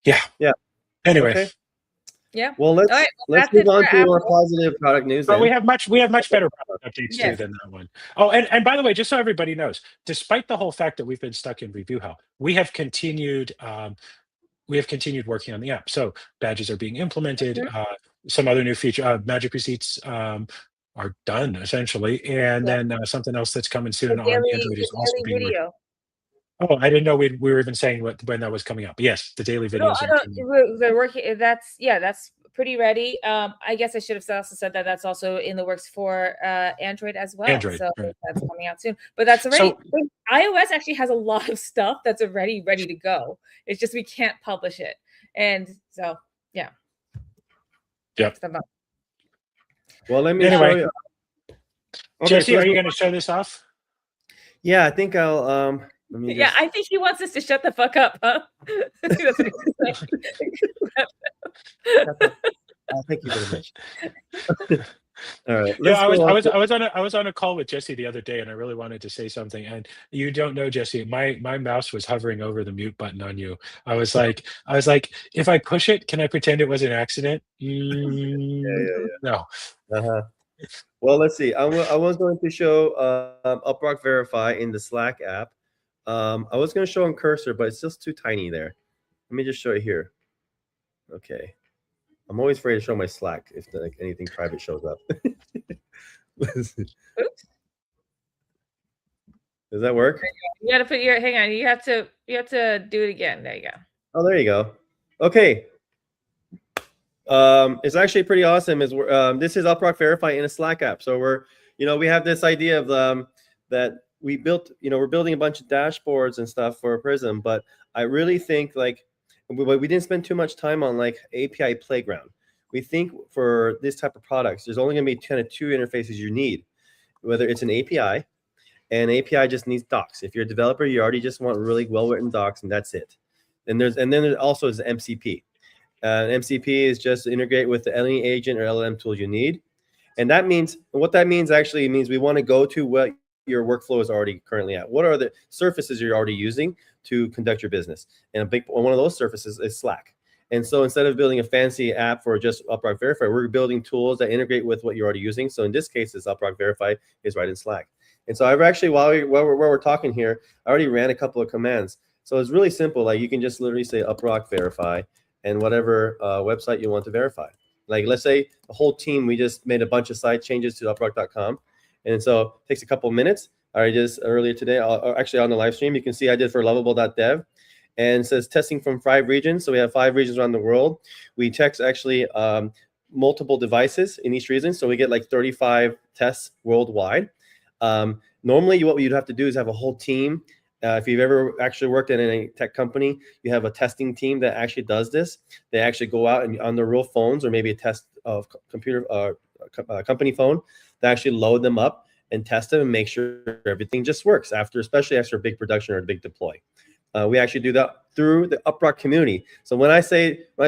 yeah. Anyway. Okay. Yeah. Well, let's move on to our positive product news. But we have much better product updates too than that one. Oh, and by the way, just so everybody knows, despite the whole fact that we've been stuck in review hell, we have continued working on the app. So badges are being implemented. Some other new feature, magic receipts are done essentially, and then something else that's coming soon on Android is also being video. Oh, I didn't know we were even saying when that was coming up. But yes, the daily videos. They're working. That's pretty ready. I guess I should have also said that that's also in the works for Android as well. Android, so right. That's coming out soon. But that's already iOS actually has a lot of stuff that's already ready to go. It's just we can't publish it, and so yeah. Yep. Well, let me show you. Okay, Jesse, are you going to show this off? Yeah, I think I'll. I think he wants us to shut the fuck up, huh? That's what he's thank you very much. All right. I was on a call with Jesse the other day, and I really wanted to say something. And you don't know, Jesse, my mouse was hovering over the mute button on you. I was like, if I push it, can I pretend it was an accident? No. Well, let's see. I was going to show UpRock Verify in the Slack app. I was going to show on Cursor, but it's just too tiny there. Let me just show you here. Okay. I'm always afraid to show my Slack if anything private shows up. Oops. Does that work? You got to put your, hang on. You have to do it again. There you go. Oh, there you go. Okay. It's actually pretty awesome. This is UpRock Verify in a Slack app. So we have this idea of that we built, we're building a bunch of dashboards and stuff for Prism, but I really think we didn't spend too much time on API playground. We think for this type of products, there's only going to be kind of two interfaces you need, whether it's an API, and API just needs docs. If you're a developer, you already just want really well-written docs, and that's it. And then there also is MCP. MCP is just to integrate with any agent or LLM tool you need. And what that means actually means we want to go to what your workflow is already currently at. What are the surfaces you're already using to conduct your business? And one of those surfaces is Slack. And so instead of building a fancy app for just UpRock Verify, we're building tools that integrate with what you're already using. So in this case, this UpRock Verify is right in Slack. And so I've actually, while we're talking here, I already ran a couple of commands. So it's really simple. You can just literally say UpRock Verify and whatever website you want to verify. Let's say the whole team, we just made a bunch of site changes to uprock.com. And so it takes a couple of minutes. I just earlier today, actually on the live stream, you can see I did for lovable.dev. And it says testing from 5 regions. So we have 5 regions around the world. We test actually multiple devices in each region. So we get 35 tests worldwide. Normally, what you'd have to do is have a whole team. If you've ever actually worked in a tech company, you have a testing team that actually does this. They actually go out and on their real phones or maybe a test of computer company phone, they actually load them up and test them and make sure everything just works especially after a big production or a big deploy. We actually do that through the UpRock community. So when I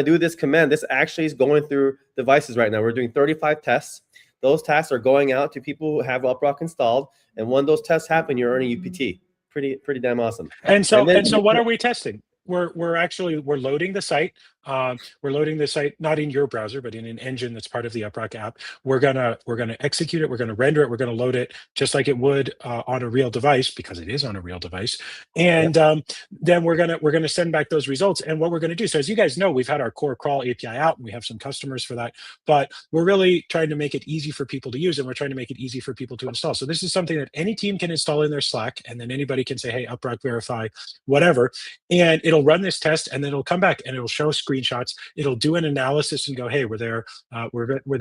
do this command, this actually is going through devices right now. We're doing 35 tests. Those tests are going out to people who have UpRock installed. And when those tests happen, you're earning UPT. Pretty damn awesome. And so what are we testing? We're loading the site. We're loading the site not in your browser, but in an engine that's part of the UpRock app. We're gonna execute it. We're gonna render it. We're gonna load it just like it would on a real device, because it is on a real device. And then we're gonna send back those results. And what we're gonna do. So as you guys know, we've had our core crawl API out, and we have some customers for that. But we're really trying to make it easy for people to use, and we're trying to make it easy for people to install. So this is something that any team can install in their Slack, and then anybody can say, hey, UpRock verify, whatever, and it'll run this test, and then it'll come back and it'll show screenshots. It'll do an analysis and go, hey, were there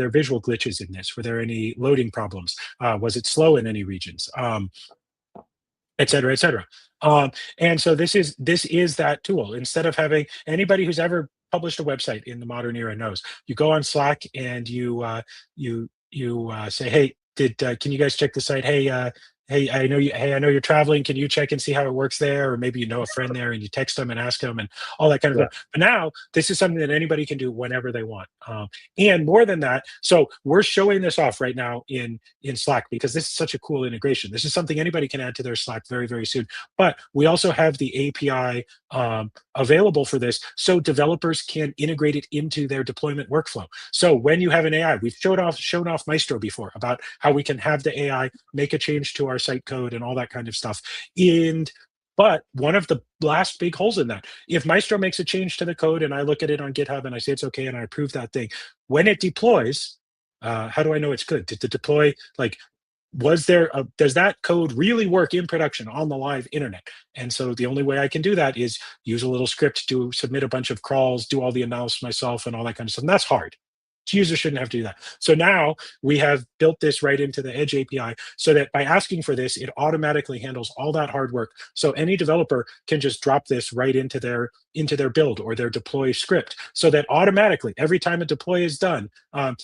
visual glitches in this? Were there any loading problems? Was it slow in any regions? Et cetera, et cetera. And so this is that tool. Instead of having anybody who's ever published a website in the modern era knows, you go on Slack and you say, hey, can you guys check the site? Hey, I know you're traveling. Can you check and see how it works there? Or maybe you know a friend there, and you text them and ask them and all that kind of stuff. But now this is something that anybody can do whenever they want. And more than that, so we're showing this off right now in Slack, because this is such a cool integration. This is something anybody can add to their Slack very, very soon. But we also have the API available for this, so developers can integrate it into their deployment workflow. So when you have an AI, we've shown off Maestro before about how we can have the AI make a change to our site code and all that kind of stuff. But one of the last big holes in that, if Maestro makes a change to the code and I look at it on GitHub and I say it's okay and I approve that thing, when it deploys, how do I know it's good? Did the deploy, like, does that code really work in production on the live internet? And so the only way I can do that is use a little script to submit a bunch of crawls, do all the analysis myself and all that kind of stuff. And that's hard. Users shouldn't have to do that. So now we have built this right into the Edge API, so that by asking for this, it automatically handles all that hard work. So any developer can just drop this right into their build or their deploy script, so that automatically every time a deploy is done, and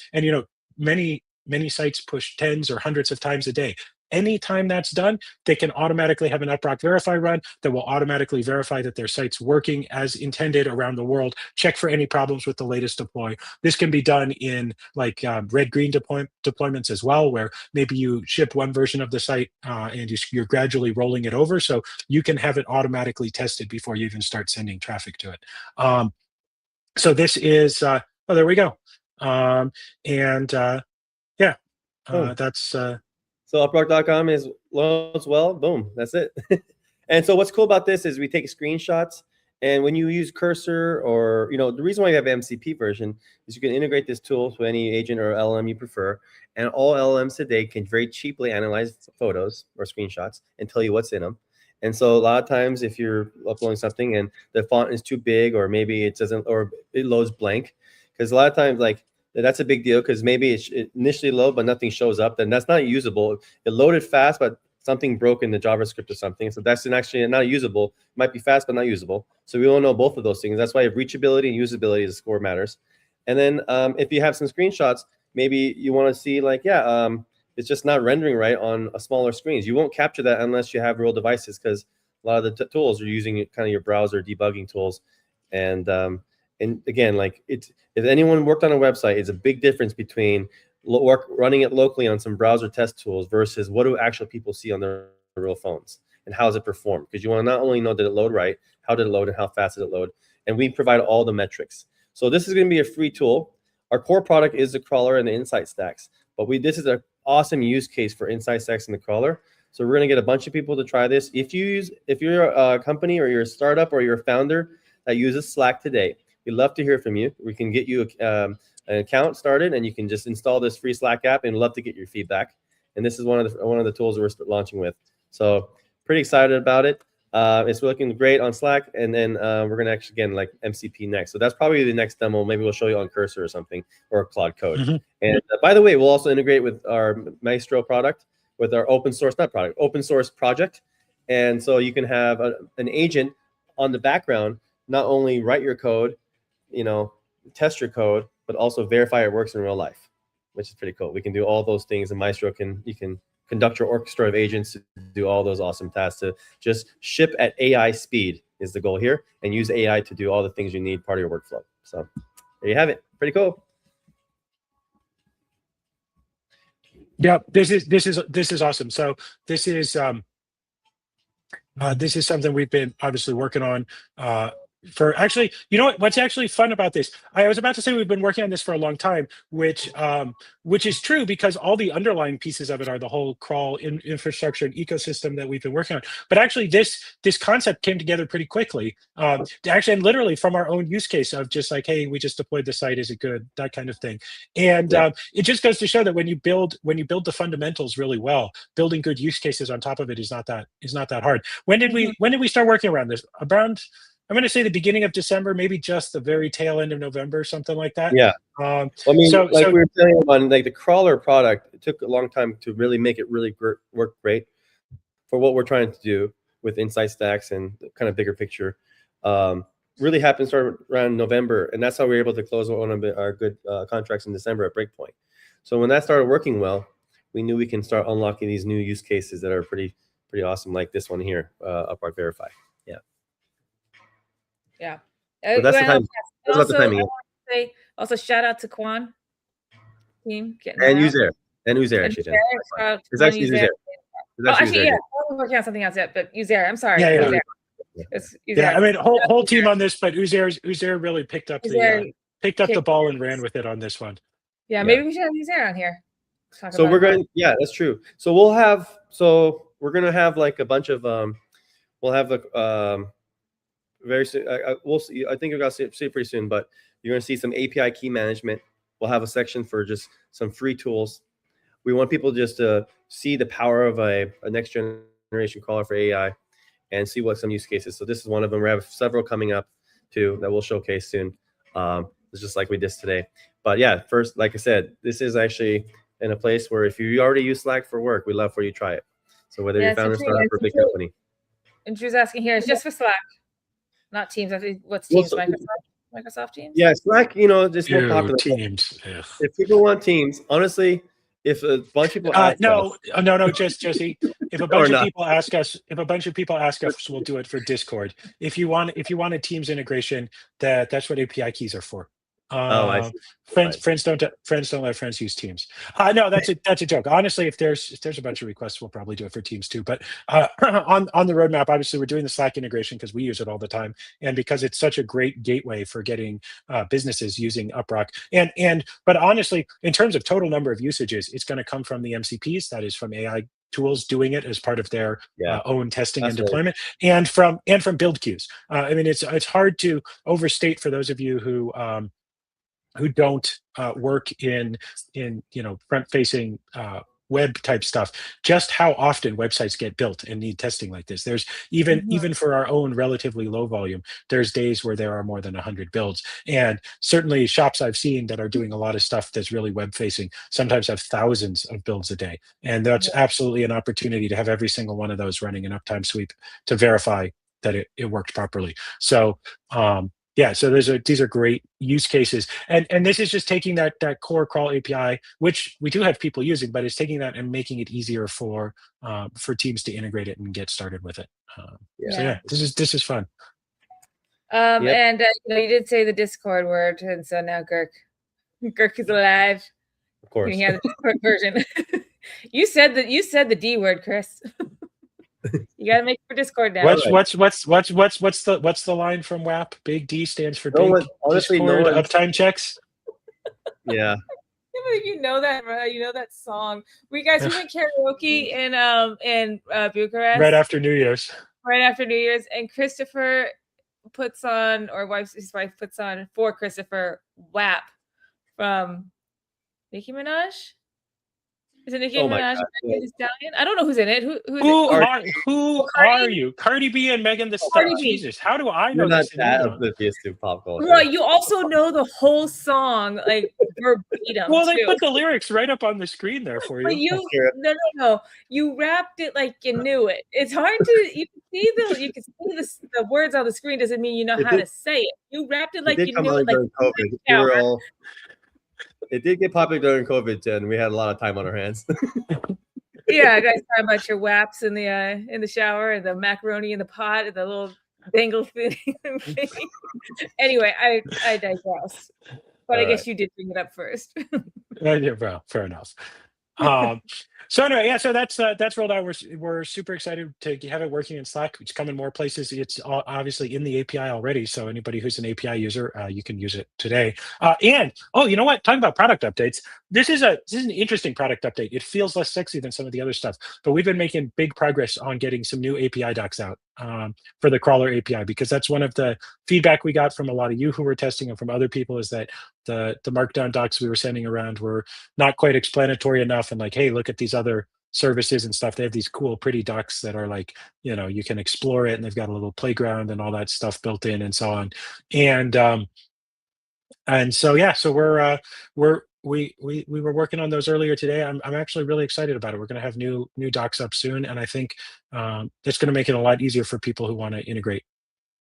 many sites push tens or hundreds of times a day. Anytime that's done, they can automatically have an UpRock verify run that will automatically verify that their site's working as intended around the world, check for any problems with the latest deploy. This can be done in like red-green deployments as well, where maybe you ship one version of the site and you're gradually rolling it over, so you can have it automatically tested before you even start sending traffic to it. So this is, there we go. That's... So uprock.com is loads well, boom, that's it. And so what's cool about this is we take screenshots, and when you use Cursor, or the reason why you have MCP version is you can integrate this tool to any agent or LLM you prefer, and all LLMs today can very cheaply analyze photos or screenshots and tell you what's in them. And so a lot of times if you're uploading something and the font is too big, or maybe it doesn't, or it loads blank, because a lot of times, like, that's a big deal, because maybe it initially load, but nothing shows up, then that's not usable. It loaded fast, but something broke in the JavaScript or something. So that's actually not usable. It might be fast, but not usable. So we want to know both of those things. That's why reachability and usability is score matters. And then if you have some screenshots, maybe you want to see, like, it's just not rendering right on a smaller screens. You won't capture that unless you have real devices, because a lot of the tools are using kind of your browser debugging tools. And again, like, if anyone worked on a website, it's a big difference between running it locally on some browser test tools versus what do actual people see on their real phones, and how does it perform? Because you want to not only know, did it load right, how did it load, and how fast did it load? And we provide all the metrics. So this is going to be a free tool. Our core product is the crawler and the insight stacks, but this is an awesome use case for insight stacks and the crawler. So we're going to get a bunch of people to try this. If you're a company, or you're a startup, or you're a founder that uses Slack today, we'd love to hear from you. We can get you an account started, and you can just install this free Slack app, and love to get your feedback. And this is one of the tools we're launching with. So pretty excited about it. It's looking great on Slack, and then we're gonna actually, again, like, MCP next. So that's probably the next demo. Maybe we'll show you on Cursor or something, or Claude Code. Mm-hmm. And by the way, we'll also integrate with our Maestro product, with our open source project. And so you can have an agent on the background, not only write your code, test your code, but also verify it works in real life, which is pretty cool. We can do all those things, and Maestro you can conduct your orchestra of agents to do all those awesome tasks, to just ship at AI speed is the goal here, and use AI to do all the things you need part of your workflow. So there you have it. Pretty cool. Yeah, this is awesome. So this is something we've been obviously working on for actually, you know what's actually fun about this? I was about to say we've been working on this for a long time, which is true because all the underlying pieces of it are the whole crawl infrastructure and ecosystem that we've been working on. But actually, this concept came together pretty quickly. Actually, and literally from our own use case of just like, hey, we just deployed the site, is it good? That kind of thing. And it just goes to show that when you build the fundamentals really well, building good use cases on top of it is not that hard. When did we start working around this? Around, I'm going to say the beginning of December, maybe just the very tail end of November, something like that. Yeah. I mean, so we were saying on like the crawler product, it took a long time to really make it really work great for what we're trying to do with insight stacks and kind of bigger picture. Really happened to start around November, and that's how we were able to close one of our good contracts in December at Breakpoint. So when that started working well, we knew we can start unlocking these new use cases that are pretty awesome, like this one here, UpRock Verify. Yeah. So that's the time. That's about the timing. Also, shout out to Quan team and Uzair actually. It's actually Uzair. Actually, yeah, I'm working on something else yet, but Uzair. I'm sorry. Yeah. It's Uzair. Yeah, I mean, whole team on this, but Uzair really picked up the ball and ran with it on this one. Yeah, maybe we should have Uzair on here. So we're going. Yeah, that's true. So we're gonna have like a bunch of we'll have very soon. We'll see. I think you're gonna see it pretty soon, but you're gonna see some API key management. We'll have a section for just some free tools. We want people just to see the power of a next generation crawler for AI and see what some use cases. So this is one of them. We have several coming up too that we'll showcase soon. It's just like we did today. But yeah, first, like I said, this is actually in a place where if you already use Slack for work, we'd love for you to try it. So whether you're founder, startup, or big company. And Drew's asking here, it's just for Slack, not Teams. I think what's Teams? Microsoft Teams? Yeah, Slack, just more popular. Teams. Ugh. If people want Teams, honestly, if a bunch of people ask no, just Jesse. If a bunch of people ask us, we'll do it for Discord. If you want a Teams integration, that's what API keys are for. I see. Friends don't let friends use Teams. No, that's a joke. Honestly, if there's a bunch of requests, we'll probably do it for Teams too. But on the roadmap, obviously, we're doing the Slack integration because we use it all the time, and because it's such a great gateway for getting businesses using UpRock. But honestly, in terms of total number of usages, it's going to come from the MCPs. That is from AI tools doing it as part of their own testing and deployment, and from build queues. I mean, it's hard to overstate for those of you who don't work in front-facing web type stuff, just how often websites get built and need testing like this. There's even for our own relatively low volume, there's days where there are more than 100 builds. And certainly shops I've seen that are doing a lot of stuff that's really web-facing sometimes have thousands of builds a day. And that's absolutely an opportunity to have every single one of those running an uptime sweep to verify that it worked properly. So so these are great use cases, and this is just taking that core crawl API, which we do have people using, but it's taking that and making it easier for teams to integrate it and get started with it. So this is fun. And you did say the Discord word, and so now Girk is alive. Of course, you have the Discord version. You said the D word, Chris. You gotta make it for Discord now. What's the line from WAP? Big D stands for big. Honestly, Discord uptime checks. Yeah. You know that song. We went karaoke in Bucharest right after New Year's. Right after New Year's, and Christopher puts on, or his wife puts on for Christopher, WAP from Nicki Minaj. Is it Nicki Minaj? Stallion? I don't know who's in it. Who are you? Cardi B and Megan Thee Stallion. Jesus, how do I know this? To pop culture. Well, you also know the whole song like verbatim. Well, they put the lyrics right up on the screen there for you. But no. You rapped it like you knew it. It's hard to you can see the words on the screen. Doesn't mean you know how to say it. You rapped it like you knew it. Like it did get popular during COVID, and we had a lot of time on our hands. Yeah, guys, talking about your WAPs in the shower, and the macaroni in the pot, and the little Bangle food. Anyway, I digress. But I guess you did bring it up first. Yeah, well, fair enough. So anyway, yeah, so that's rolled out. We're super excited to have it working in Slack. It's come in more places. It's obviously in the API already. So anybody who's an API user, you can use it today. And you know what? Talking about product updates, this is an interesting product update. It feels less sexy than some of the other stuff, but we've been making big progress on getting some new API docs out for the crawler API, because that's one of the feedback we got from a lot of you who were testing and from other people, is that the markdown docs we were sending around were not quite explanatory enough, and like, hey, look at these other services and stuff. They have these cool, pretty docs that are like, you can explore it, and they've got a little playground and all that stuff built in and so on. And so yeah, so we were working on those earlier today. I'm actually really excited about it. We're going to have new docs up soon, and I think that's going to make it a lot easier for people who want to integrate.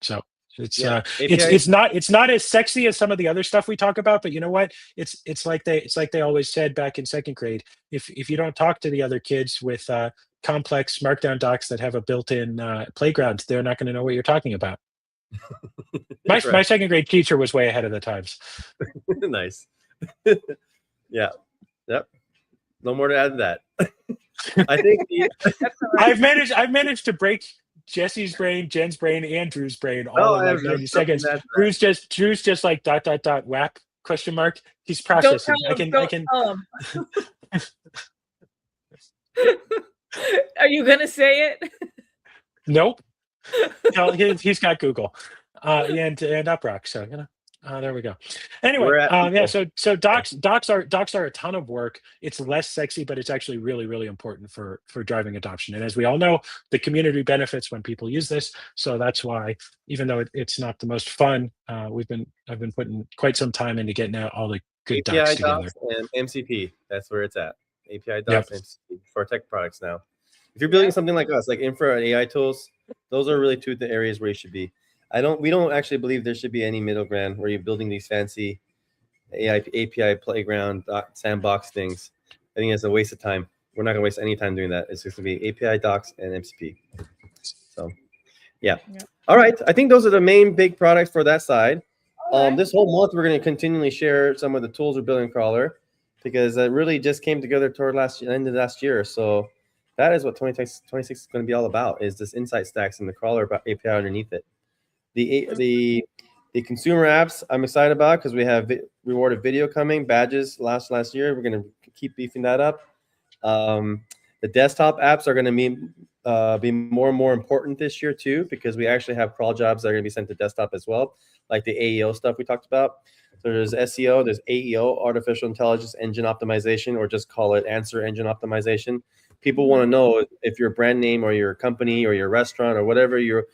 So it's not as sexy as some of the other stuff we talk about, but you know what? It's like they always said back in second grade. If you don't talk to the other kids with complex markdown docs that have a built-in playground, they're not going to know what you're talking about. My second grade teacher was way ahead of the times. Nice. Yeah. Yep. No more to add to that. I think I've managed to break Jesse's brain, Jen's brain, and Drew's brain all in like 90 seconds. Drew's just like ... WAP ? He's processing. I can. Are you gonna say it? Nope. No, he's got Google and UpRock. So there we go. Anyway, yeah. So docs are a ton of work. It's less sexy, but it's actually really, really important for driving adoption. And as we all know, the community benefits when people use this. So that's why, even though it's not the most fun, I've been putting quite some time into getting out all the good API docs together. Docs and MCP. That's where it's at. API docs and MCP for tech products now. If you're building something like us, like infra and AI tools, those are really two of the areas where you should be. We don't actually believe there should be any middle ground where you're building these fancy AI API playground sandbox things. I think it's a waste of time. We're not gonna waste any time doing that. It's just gonna be API docs and MCP. So yeah. All right. I think those are the main big products for that side. This whole month we're gonna continually share some of the tools we're building in Crawler, because it really just came together toward end of last year. So that is what 2026 is going to be all about, is this insight stacks and the Crawler API underneath it. The consumer apps I'm excited about, because we have rewarded video coming, badges last year. We're going to keep beefing that up. The desktop apps are going to be more and more important this year too, because we actually have crawl jobs that are going to be sent to desktop as well, like the AEO stuff we talked about. So there's SEO, there's AEO, artificial intelligence engine optimization, or just call it answer engine optimization. People want to know if your brand name or your company or your restaurant or whatever your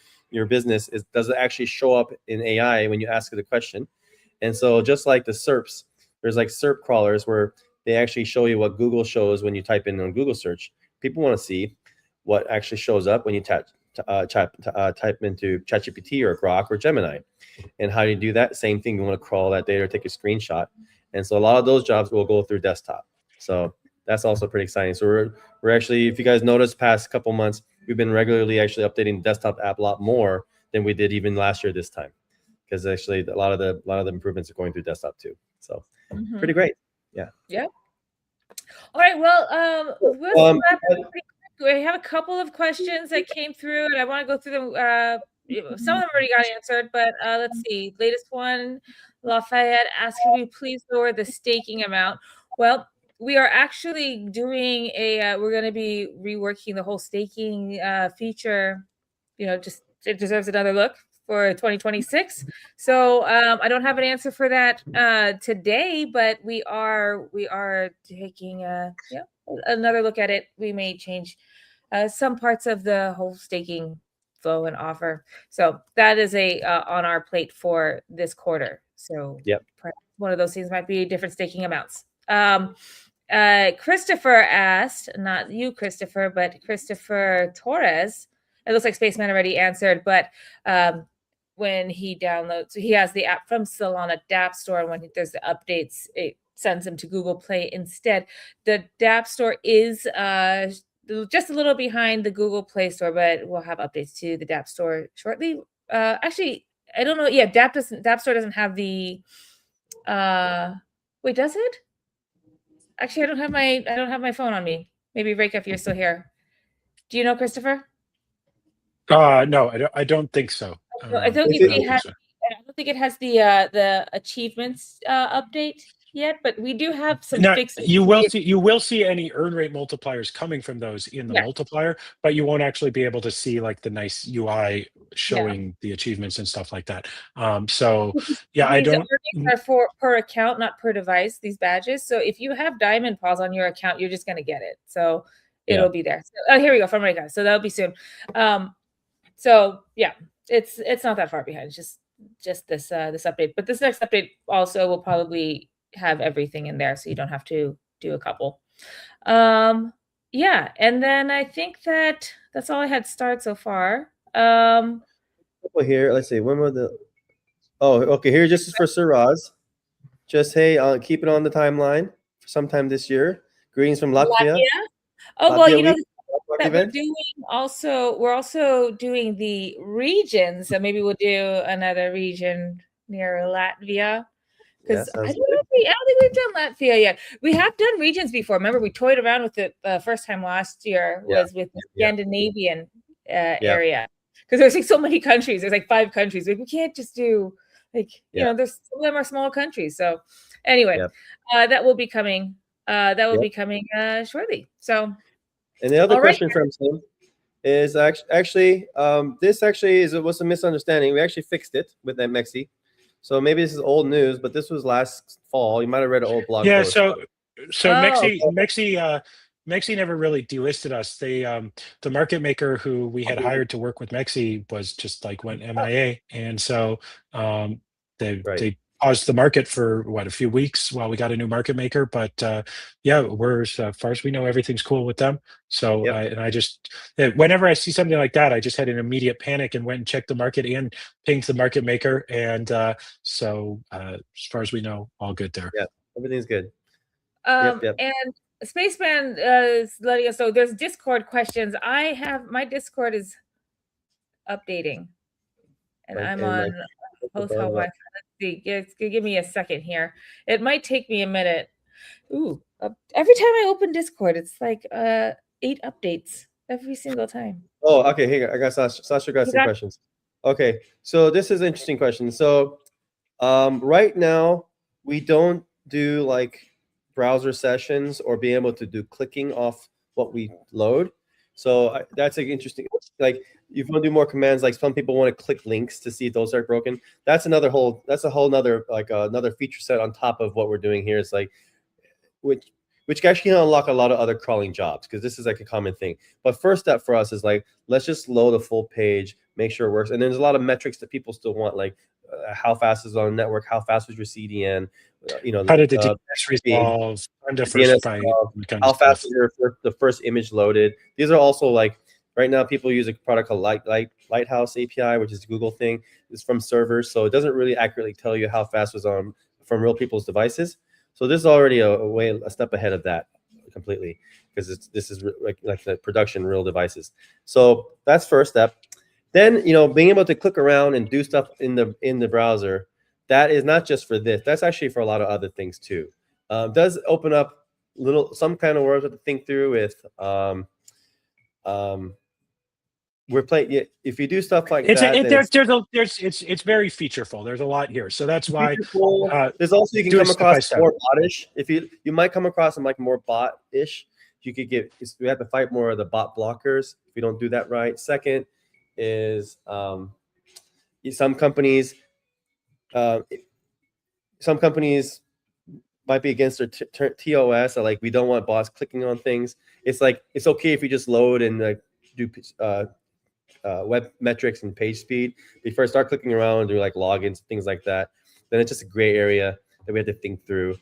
business is, does it actually show up in AI when you ask it a question? And so just like the SERPs, there's like SERP crawlers where they actually show you what Google shows when you type in on Google search. People want to see what actually shows up when you type into ChatGPT or Grok or Gemini. And how do you do that? Same thing. You want to crawl that data or take a screenshot. And so a lot of those jobs will go through desktop. So that's also pretty exciting. So we're actually, if you guys noticed, past couple months, we've been regularly actually updating the desktop app a lot more than we did even last year this time, because actually a lot of the improvements are going through desktop too. So pretty great. Yeah. Yeah. All right. Well, we have a couple of questions that came through, and I want to go through them. Some of them already got answered, but let's see. Latest one, Lafayette asked, "Can we please lower the staking amount?" Well, we are actually doing we're going to be reworking the whole staking feature. Just it deserves another look for 2026. So I don't have an answer for that today, but we are taking another look at it. We may change some parts of the whole staking flow and offer. So that is on our plate for this quarter. So one of those things might be different staking amounts. Christopher asked, not you, Christopher, but Christopher Torres. It looks like Spaceman already answered, but when he downloads, he has the app from Solana Dapp Store, and when there's the updates, it sends him to Google Play instead. The Dapp Store is just a little behind the Google Play Store, but we'll have updates to the Dapp Store shortly. Actually, I don't know. Yeah, Dapp Store doesn't have the. Wait, does it? Actually, I don't have my phone on me. Maybe Rake, if you're still here. Do you know, Christopher? No, I don't think so. No, I don't If think it- it has. I don't think it has the achievements update yet, but we do have some Now, fixes. you will see any earn rate multipliers coming from those in the Yeah. multiplier, but you won't actually be able to see like the nice UI Yeah. showing the achievements and stuff like that. So yeah, I These don't. earnings are for per account, not per device. These badges. So if you have diamond paws on your account, you're just gonna get it. So it'll be there. So, here we go from Rika. So that'll be soon. So yeah, it's not that far behind. It's just this this update. But this next update also will probably have everything in there, so you don't have to do a couple. Yeah, and then I think that's all I had start so far. Here, let's see. When were the? Oh, okay. Here, just for Siraz. Just hey, keep it on the timeline for sometime this year. Greetings from Latvia. Oh well, Latvia you know week, that we're event. doing we're also doing the region, so maybe we'll do another region near Latvia. Yeah, Because I sounds don't think we've done Latvia yet. We have done regions before. Remember, we toyed around with it the first time last year was with the Scandinavian area. Because there's like so many countries. There's like 5 countries. Like, we can't just do like, you know, there's some of them are small countries. So anyway, that will be coming. That will be coming shortly. So and the other question from him is actually this actually was a misunderstanding. We actually fixed it with that Mexi. So maybe this is old news, but this was last fall. You might have read an old blog post. So Mexi never really delisted us. They the market maker who we had hired to work with Mexi was just like went MIA, and so they paused the market for a few weeks while we got a new market maker. But yeah, we're as far as we know, everything's cool with them. So I just whenever I see something like that, I just had an immediate panic and went and checked the market and pinged the market maker, and so as far as we know, all good there. Yeah, everything's good. And Spaceman is letting us know there's Discord questions. My Discord is updating, and I'm on host help Wi-Fi. Let's see. Give me a second here. It might take me a minute. Ooh, every time I open Discord, it's like 8 updates every single time. Oh, okay. Here, I got Sasha. Sasha got some questions. Okay, so this is an interesting question. So right now we don't do like browser sessions or being able to do clicking off what we load. So that's like interesting. Like if you want to do more commands, like some people want to click links to see if those are broken. That's a whole nother like another feature set on top of what we're doing here. It's like which actually can unlock a lot of other crawling jobs, because this is like a common thing. But first step for us is like, let's just load a full page, make sure it works. And there's a lot of metrics that people still want, like how fast is it on the network, how fast was your CDN, you know, how did the DNS resolve, how fast is the first image loaded. These are also like, right now people use a product called Lighthouse API, which is a Google thing. It's from servers, so it doesn't really accurately tell you how fast it was on from real people's devices. So this is already a step ahead of that completely, because this is like the production real devices. So that's first step. Then, you know, being able to click around and do stuff in the browser, that is not just for this. That's actually for a lot of other things too. Does open up some kind of words to think through with. We're playing. If you do stuff like that, it's very featureful. There's a lot here, so that's why. There's also, you can come across more bot-ish. If you might come across some like more bot-ish. You could we have to fight more of the bot blockers if you don't do that right. Second is some companies might be against their TOS, or like, we don't want bots clicking on things. It's like, it's okay if you just load and like do web metrics and page speed. Before I start clicking around and do like logins, things like that, then it's just a gray area that we have to think through.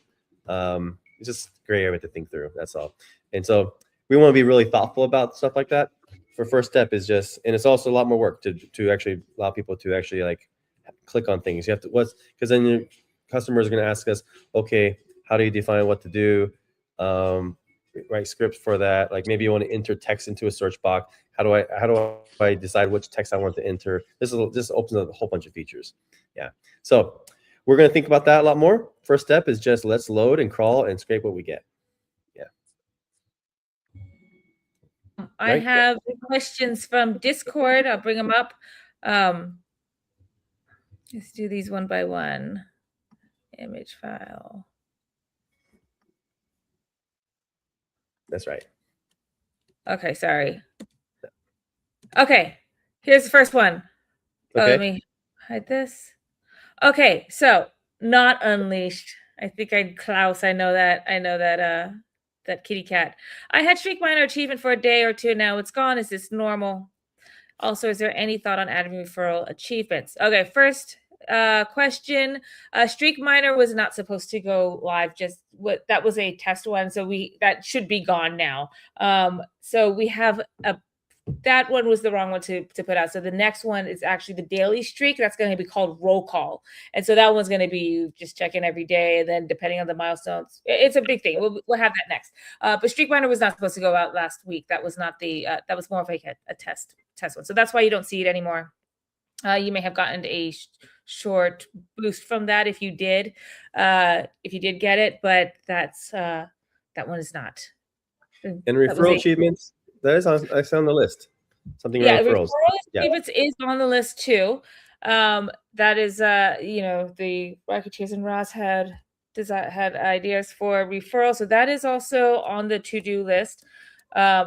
It's just a gray area to think through. That's all. And so we want to be really thoughtful about stuff like that. For first step is just, and it's also a lot more work to actually allow people to actually like click on things. You have to because then your customers are going to ask us, okay, how do you define what to do? Write scripts for that. Like maybe you want to enter text into a search box. How do I decide which text I want to enter? This opens up a whole bunch of features. Yeah. So we're going to think about that a lot more. First step is just let's load and crawl and scrape what we get. Yeah. I have questions from Discord. I'll bring them up. Let's do these one by one. Image file. That's right. Okay, sorry. Okay, here's the first one. Okay. Let me hide this. Okay, so not unleashed. I think Klaus. I know that that kitty cat. I had Streak Miner achievement for a day or two. Now it's gone. Is this normal? Also, is there any thought on adding referral achievements? Okay, first question. Streak Miner was not supposed to go live. That was a test one, so that should be gone now. So we have that one was the wrong one to put out. So the next one is actually the daily streak. That's going to be called roll call. And so that one's going to be you just check in every day. And then depending on the milestones, it's a big thing. We'll have that next. But Streak Miner was not supposed to go out last week. That was not that was more of like a test one. So that's why you don't see it anymore. You may have gotten a short boost from that if you did get it, but that one is not. And referral achievements, that's on the list. Something around referrals. Achievements is on the list too. That is the Rocketeers and Ross had ideas for referral, so that is also on the to-do list. I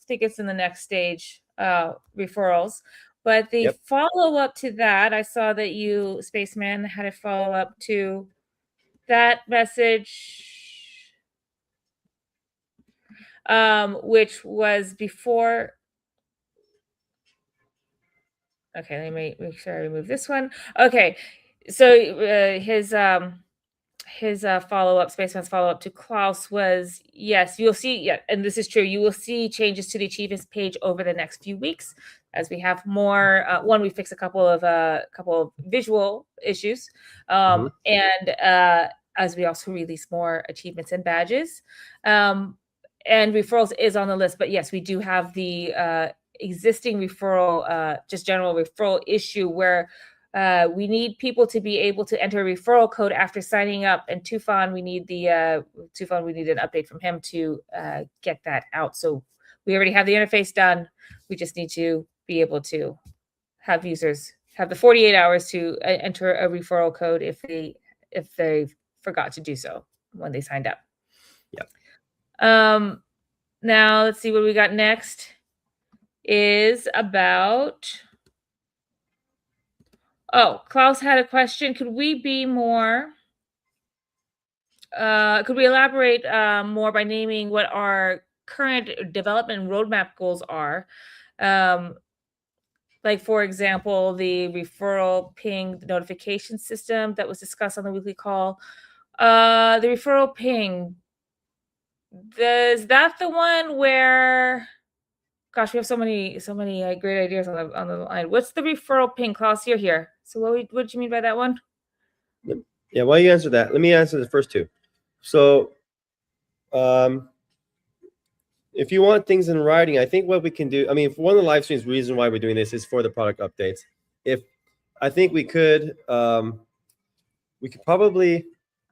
think it's in the next stage, referrals. But the follow-up to that, I saw that you, Spaceman, had a follow-up to that message, which was before. Okay, let me make sure I remove this one. Okay, so his follow-up, Spaceman's follow-up to Klaus was, yes, you'll see, and this is true, you will see changes to the achievements page over the next few weeks as we have more. We fix a couple of visual issues, and as we also release more achievements and badges. And referrals is on the list, but yes, we do have the existing referral, just general referral issue where we need people to be able to enter a referral code after signing up. And Tufan, we need an update from him to get that out. So we already have the interface done. We just need to be able to have users have the 48 hours to enter a referral code if they forgot to do so when they signed up. Yeah. Now let's see what we got next is about. Oh, Klaus had a question. Could we elaborate more by naming what our current development roadmap goals are? Like, for example, the referral ping notification system that was discussed on the weekly call. The referral ping, is that the one where, gosh, we have so many great ideas on the line. What's the referral ping, Klaus? You're here. So what did you mean by that one? Yeah, while you answer that, let me answer the first two. So if you want things in writing, I think what we can do, I mean, for one of the live streams, reason why we're doing this is for the product updates. I think we could probably,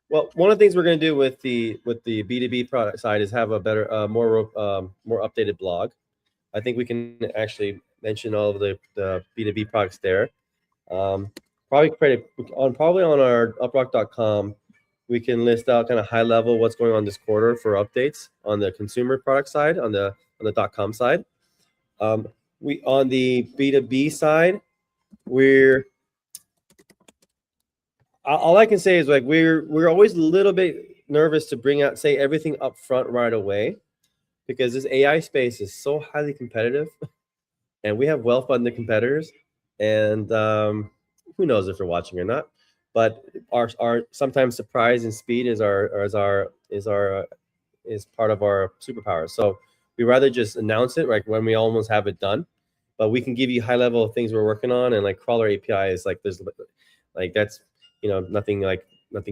well, one of the things we're going to do with the B2B product side is have a better, more updated blog. I think we can actually mention all of the B2B products there. Probably on our UpRock.com, we can list out kind of high level what's going on this quarter for updates on the consumer product side, on the .com side. We on the B2B side, all I can say is like we're always a little bit nervous to bring out, say everything up front right away, because this AI space is so highly competitive, and we have well-funded competitors, and who knows if they're watching or not. But our sometimes surprise and speed is part of our superpower. So we rather just announce it like when we almost have it done, but we can give you high level things we're working on, and like crawler API is like there's like that's nothing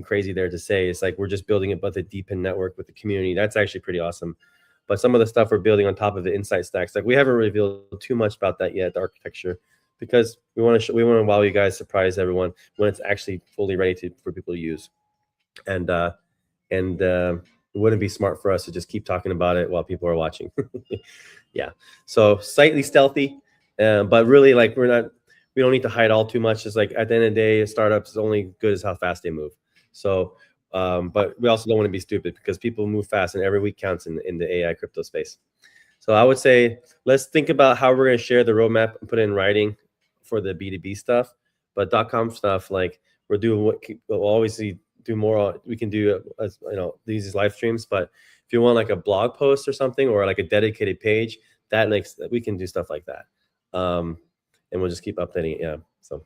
crazy there to say. It's like we're just building it, but the deepen network with the community. That's actually pretty awesome. but some of the stuff we're building on top of the insight stacks, like we haven't revealed too much about that yet, the architecture, because we want to wow you guys, surprise everyone when it's actually fully ready for people to use. And it wouldn't be smart for us to just keep talking about it while people are watching. Yeah, so slightly stealthy, but really, like, we don't need to hide all too much. It's like at the end of the day, startups is only good as how fast they move. So but we also don't want to be stupid, because people move fast and every week counts in the AI crypto space. So I would say let's think about how we're going to share the roadmap and put it in writing for the B2B stuff. But .com stuff, like, we'll always do more. We can do, as you know, these live streams. But if you want like a blog post or something, or like a dedicated page, we can do stuff like that. And we'll just keep updating it. Yeah. So.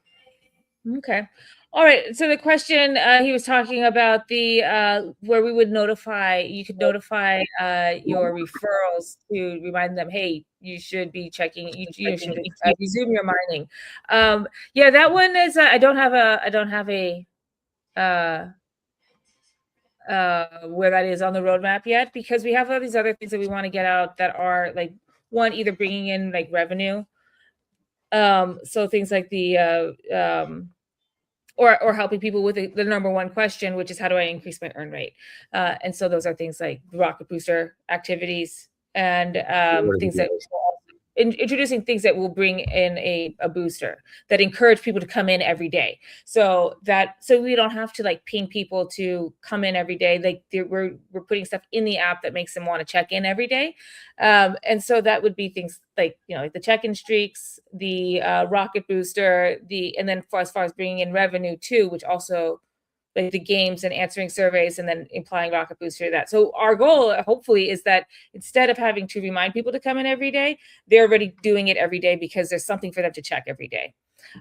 Okay. All right. So the question, he was talking about the where you could notify your referrals to remind them, hey, you should be checking, you should resume your mining. Yeah, that one is I don't have a where that is on the roadmap yet, because we have all these other things that we want to get out that are like, one, either bringing in like revenue, so things like the or helping people with the number one question, which is how do I increase my earn rate? And so those are things like rocket booster activities and things that introducing things that will bring in a booster that encourage people to come in every day. So we don't have to like ping people to come in every day. Like we're putting stuff in the app that makes them want to check in every day. And so that would be things like, like the check-in streaks, the rocket booster, and then as far as bringing in revenue too, which also like the games and answering surveys and then implying rocket booster to that. So our goal, hopefully, is that instead of having to remind people to come in every day, they're already doing it every day because there's something for them to check every day.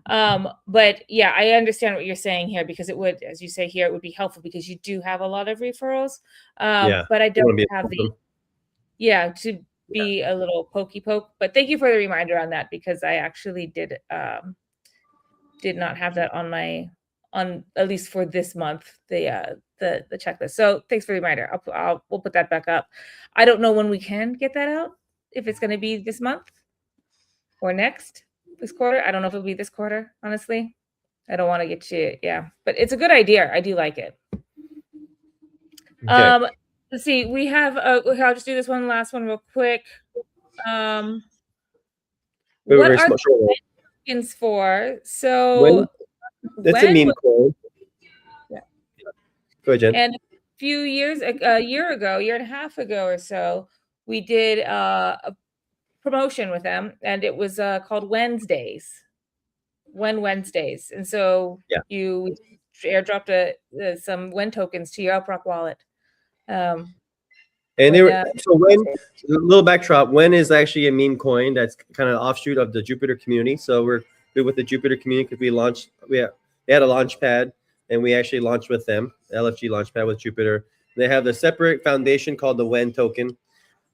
But yeah, I understand what you're saying here, because it would, as you say here, it would be helpful because you do have a lot of referrals. But I don't have to be a little pokey poke. But thank you for the reminder on that, because I actually did not have that on at least for this month, the checklist. So thanks for the reminder. We'll put that back up. I don't know when we can get that out, if it's going to be this month or this quarter. I don't know if it'll be this quarter, honestly. I don't want to get you, but it's a good idea. I do like it. Okay. Let's see. We have, I'll just do this last one real quick. What are the tokens for? So that's a meme coin. Yeah. Go ahead, Jen. And a year and a half ago or so, we did a promotion with them, and it was called Wednesdays. Wednesdays. And so you airdropped some WEN tokens to your UpRock wallet. And a little backdrop, WEN is actually a meme coin that's kind of offshoot of the Jupiter community. So we're good with the Jupiter community because they had a launch pad, and we actually launched with them, LFG launch pad with Jupiter. They have the separate foundation called the WEN token.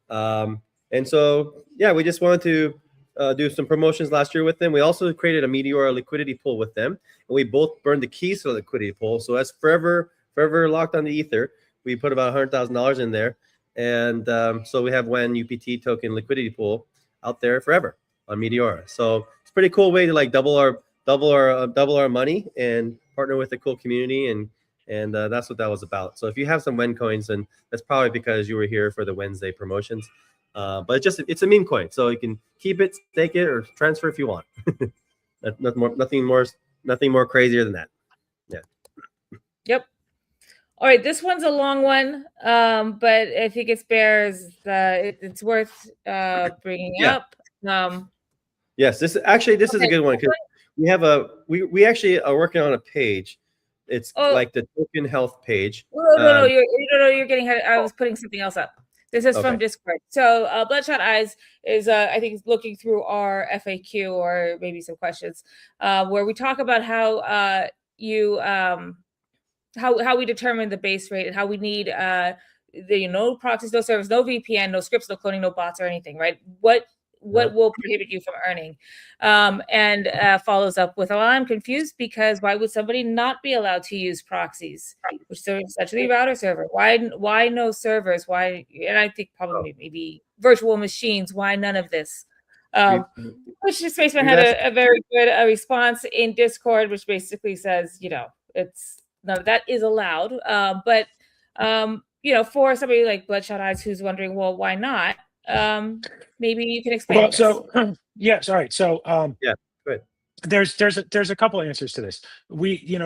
And so, we just wanted to do some promotions last year with them. We also created a Meteor liquidity pool with them, and we both burned the keys to the liquidity pool. So as forever locked on the Ether, we put about $100,000 in there. And so we have WEN UPT token liquidity pool out there forever on Meteor. So it's a pretty cool way to like double our money and partner with a cool community, and that's what that was about. So if you have some WEN coins, then that's probably because you were here for the Wednesday promotions. But it's a meme coin, so you can keep it, stake it, or transfer if you want. Nothing more crazier than that. Yeah. Yep. All right, this one's a long one, but I think it's it's worth bringing up. Yes, this is a good one, because we actually are working on a page. It's like the token health page. No, you're getting ahead. I was putting something else up. This is from Discord. So Bloodshot Eyes is, I think, looking through our FAQ or maybe some questions where we talk about how how we determine the base rate and how we need no proxies, no servers, no VPN, no scripts, no cloning, no bots or anything, right? What will prohibit you from earning? And follows up with, well, I'm confused because why would somebody not be allowed to use proxies, which serve essentially router server? Why no servers? Why? And I think probably maybe virtual machines. Why none of this? Which Spaceman had a very good response in Discord, which basically says, it's none of that is allowed. But for somebody like Bloodshot Eyes who's wondering, well, why not? Maybe you can explain. Well, this. so yes, all right. So yeah, good. There's a couple answers to this.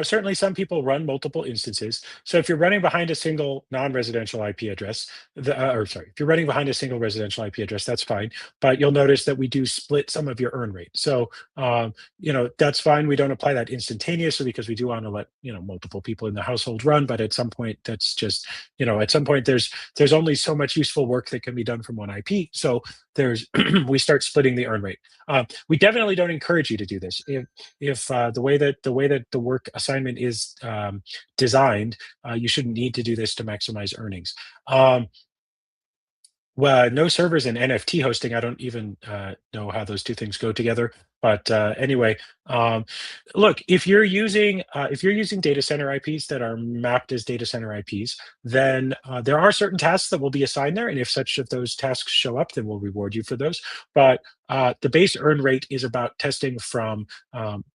Certainly some people run multiple instances. So if you're running behind a single non-residential IP address, if you're running behind a single residential IP address, that's fine. But you'll notice that we do split some of your earn rate. So that's fine. We don't apply that instantaneously because we do want to let multiple people in the household run. But at some point, that's just at some point there's only so much useful work that can be done from one IP. So we start splitting the earn rate. We definitely don't encourage you to do this. If the way that the work assignment is designed, you shouldn't need to do this to maximize earnings. Well, no servers and NFT hosting. I don't even know how those two things go together. But anyway, look, if you're using data center IPs that are mapped as data center IPs, then there are certain tasks that will be assigned there, and if such of those tasks show up, then we'll reward you for those. But the base earn rate is about testing from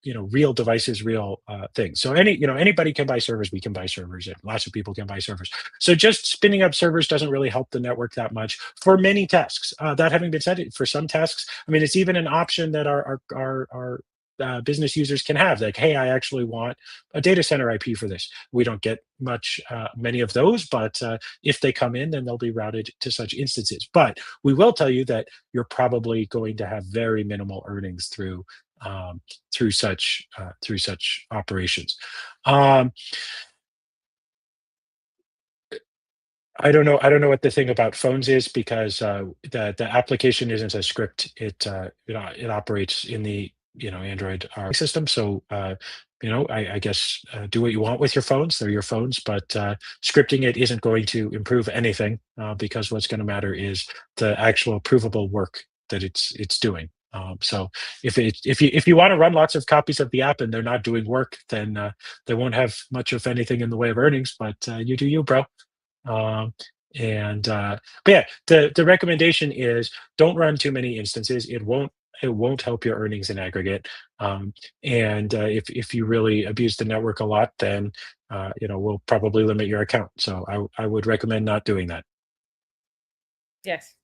real devices, real things. So anybody can buy servers. We can buy servers, and lots of people can buy servers. So just spinning up servers doesn't really help the network that much for many tasks. That having been said, for some tasks, I mean, it's even an option that our business users can have, like, hey, I actually want a data center IP for this. We don't get many of those, but if they come in, then they'll be routed to such instances. But we will tell you that you're probably going to have very minimal earnings through such operations. I don't know what the thing about phones is, because the application isn't a script. It operates in the Android system. So I guess do what you want with your phones. They're your phones, but scripting it isn't going to improve anything, because what's going to matter is the actual provable work that it's doing. So if you want to run lots of copies of the app and they're not doing work, then they won't have much of anything in the way of earnings. But you do you, bro. But yeah, the recommendation is don't run too many instances. It won't help your earnings in aggregate. And if you really abuse the network a lot, then we'll probably limit your account. So I would recommend not doing that. Yes.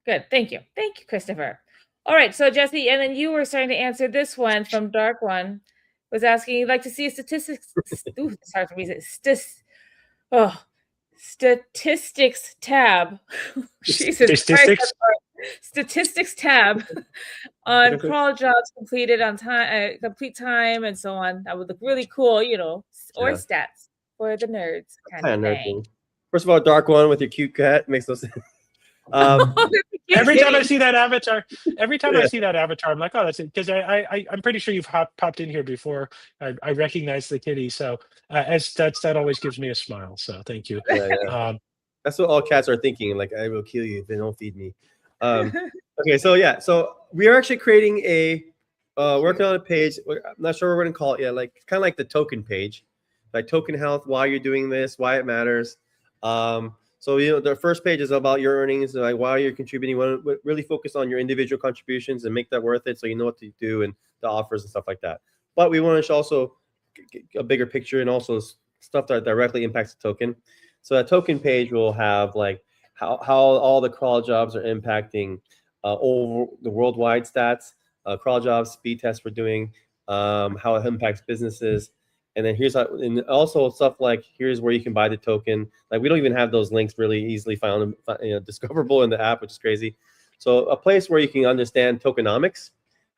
Good. Thank you, Christopher. All right, so Jesse, and then you were starting to answer this one from Dark One, was asking, you'd like to see a statistics. Ooh, it's hard for me to say. Statistics tab. Jesus Statistics. Statistics tab on crawl jobs completed on time, complete time, and so on. That would look really cool, or stats for the nerds kind of thing. First of all, Dark One with your cute cat makes no sense. Every time I see that avatar, I see that avatar, I'm like, oh, that's it. Because I'm pretty sure you've popped in here before. I recognize the kitty, so that always gives me a smile. So thank you. Yeah. That's what all cats are thinking. Like, I will kill you if they don't feed me. Okay, so we are actually creating working on a page. I'm not sure what we're going to call it yet. Like, kind of like the token page, like token health. Why you're doing this? Why it matters. So the first page is about your earnings, like why you're contributing. You want to really focus on your individual contributions and make that worth it, so you know what to do and the offers and stuff like that. But we want to also get a bigger picture and also stuff that directly impacts the token. So that token page will have like how all the crawl jobs are impacting over the worldwide stats, crawl jobs, speed tests we're doing, how it impacts businesses. And then and also stuff like here's where you can buy the token. Like, we don't even have those links really easily found, discoverable in the app, which is crazy. So a place where you can understand tokenomics,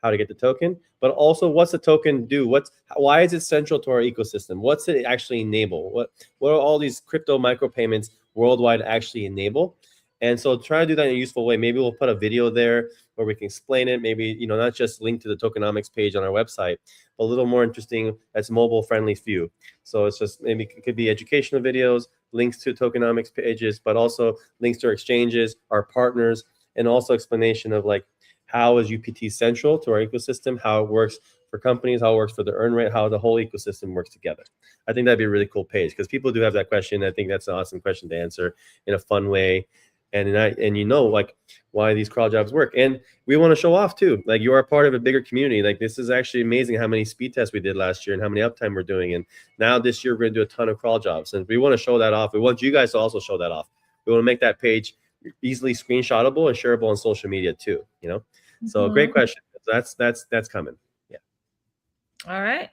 how to get the token, but also what's the token do? Why is it central to our ecosystem? What's it actually enable? What are all these crypto micropayments worldwide actually enable? And so try to do that in a useful way. Maybe we'll put a video there where we can explain it. Maybe, not just link to the tokenomics page on our website, but a little more interesting that's mobile friendly view. So it's just, maybe it could be educational videos, links to tokenomics pages, but also links to our exchanges, our partners, and also explanation of like how is UPT central to our ecosystem, how it works for companies, how it works for the earn rate, how the whole ecosystem works together. I think that'd be a really cool page because people do have that question. I think that's an awesome question to answer in a fun way. And like why these crawl jobs work. And we want to show off too. Like you are part of a bigger community. Like this is actually amazing how many speed tests we did last year and how many uptime we're doing. And now this year we're going to do a ton of crawl jobs. And we want to show that off. We want you guys to also show that off. We want to make that page easily screenshotable and shareable on social media too. So great question. That's coming. Yeah. All right.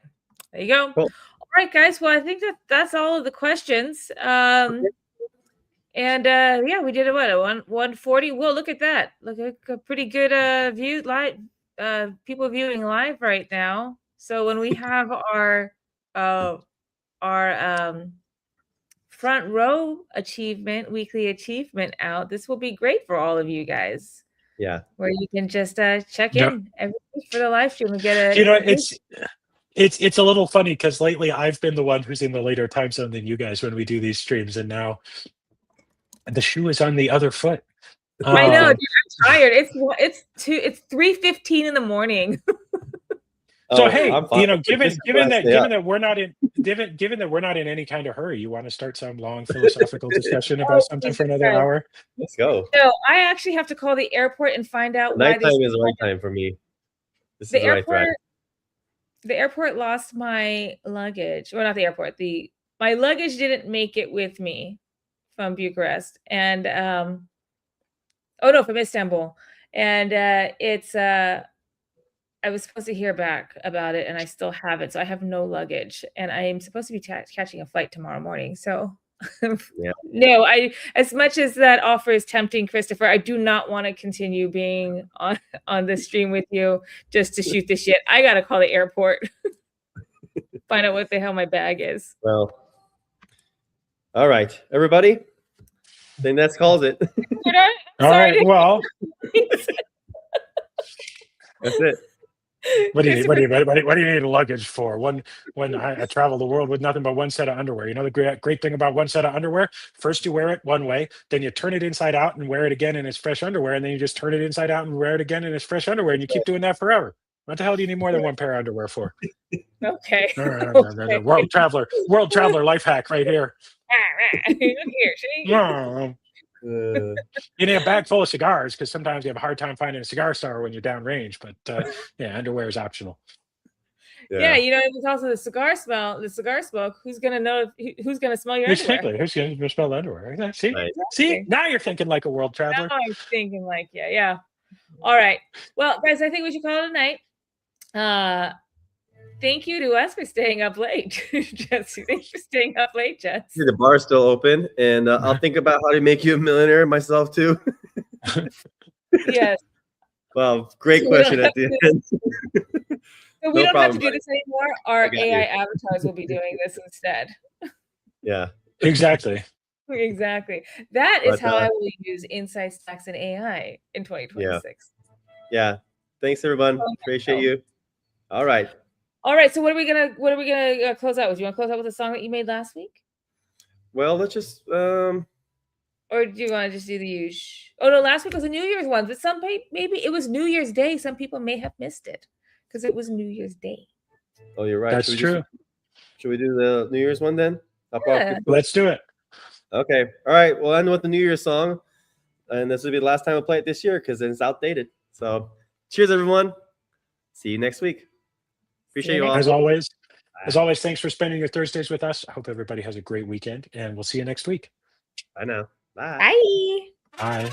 There you go. Cool. All right, guys. Well, I think that's all of the questions. And yeah, we did a 140. Well, look at that. Look at a pretty good view live people viewing live right now. So when we have our front row weekly achievement out, this will be great for all of you guys. Yeah. Where you can just check in every week for the live stream and get a It's a little funny because lately I've been the one who's in the later time zone than you guys when we do these streams, and now the shoe is on the other foot. I know, dude, I'm tired. It's 3:15 in the morning. So hey, given that we're not in any kind of hurry, you want to start some long philosophical discussion about something for another hour? Let's go. So I actually have to call the airport and find out why nighttime is the right time for me. This the is the right track. The airport lost my luggage. Well, not the airport. My luggage didn't make it with me from Bucharest, and from Istanbul, and I was supposed to hear back about it, and I still haven't. So I have no luggage, and I am supposed to be catching a flight tomorrow morning. So yeah. No, as much as that offer is tempting, Christopher, I do not want to continue being on the stream with you just to shoot the shit. I gotta call the airport, find out what the hell my bag is. Well, all right, everybody. Then that calls it. All right. Well, that's it. What do you need luggage for? When I travel the world with nothing but one set of underwear. You know the great thing about one set of underwear? First you wear it one way, then you turn it inside out and wear it again in its fresh underwear, and then you just turn it inside out and wear it again in its fresh underwear, and you keep doing that forever. What the hell do you need more than one pair of underwear for? Okay. Okay. World traveler life hack right here. You need a bag full of cigars because sometimes you have a hard time finding a cigar store when you're downrange, but yeah, underwear is optional. Yeah, it's also the cigar smoke. Who's gonna know? Who's gonna smell your underwear? Exactly. Who's gonna smell the underwear? See, right. See, now you're thinking like a world traveler. Now I'm thinking like yeah. All right, well, guys, I think we should call it a night. Thank you to us for staying up late, Jesse. Thanks for staying up late, Jess. The bar's still open, and I'll think about how to make you a millionaire myself too. Yes. Well, great question at the end. So we don't have to do this anymore. Our AI avatars will be doing this instead. Yeah. Exactly. Exactly. That is how I will use insights, stacks, and AI in 2026. Yeah. Thanks, everyone. Appreciate you. All right. So what are we gonna close out with? You want to close out with a song that you made last week? Well, let's just or do you want to just do the usual? Oh no, last week was a New Year's one, but maybe it was New Year's Day. Some people may have missed it because it was New Year's Day. Oh, you're right. That's true. Should we do the New Year's one then? Yeah. Let's do it. Okay. All right. We'll end with the New Year's song, and this will be the last time we'll play it this year because then it's outdated. So, cheers, everyone. See you next week. Appreciate you all. As always, thanks for spending your Thursdays with us. I hope everybody has a great weekend, and we'll see you next week. Bye now. Bye. Bye. Bye.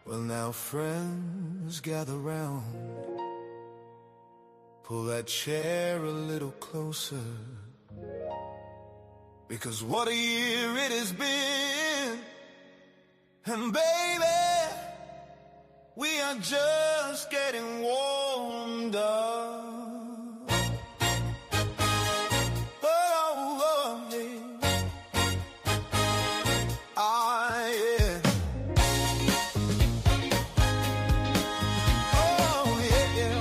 Well, now friends gather round, pull that chair a little closer, because what a year it has been. And baby, we are just getting warmed up. Oh, yeah. Ah, yeah. Oh, yeah, yeah.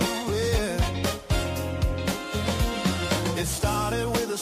It started with a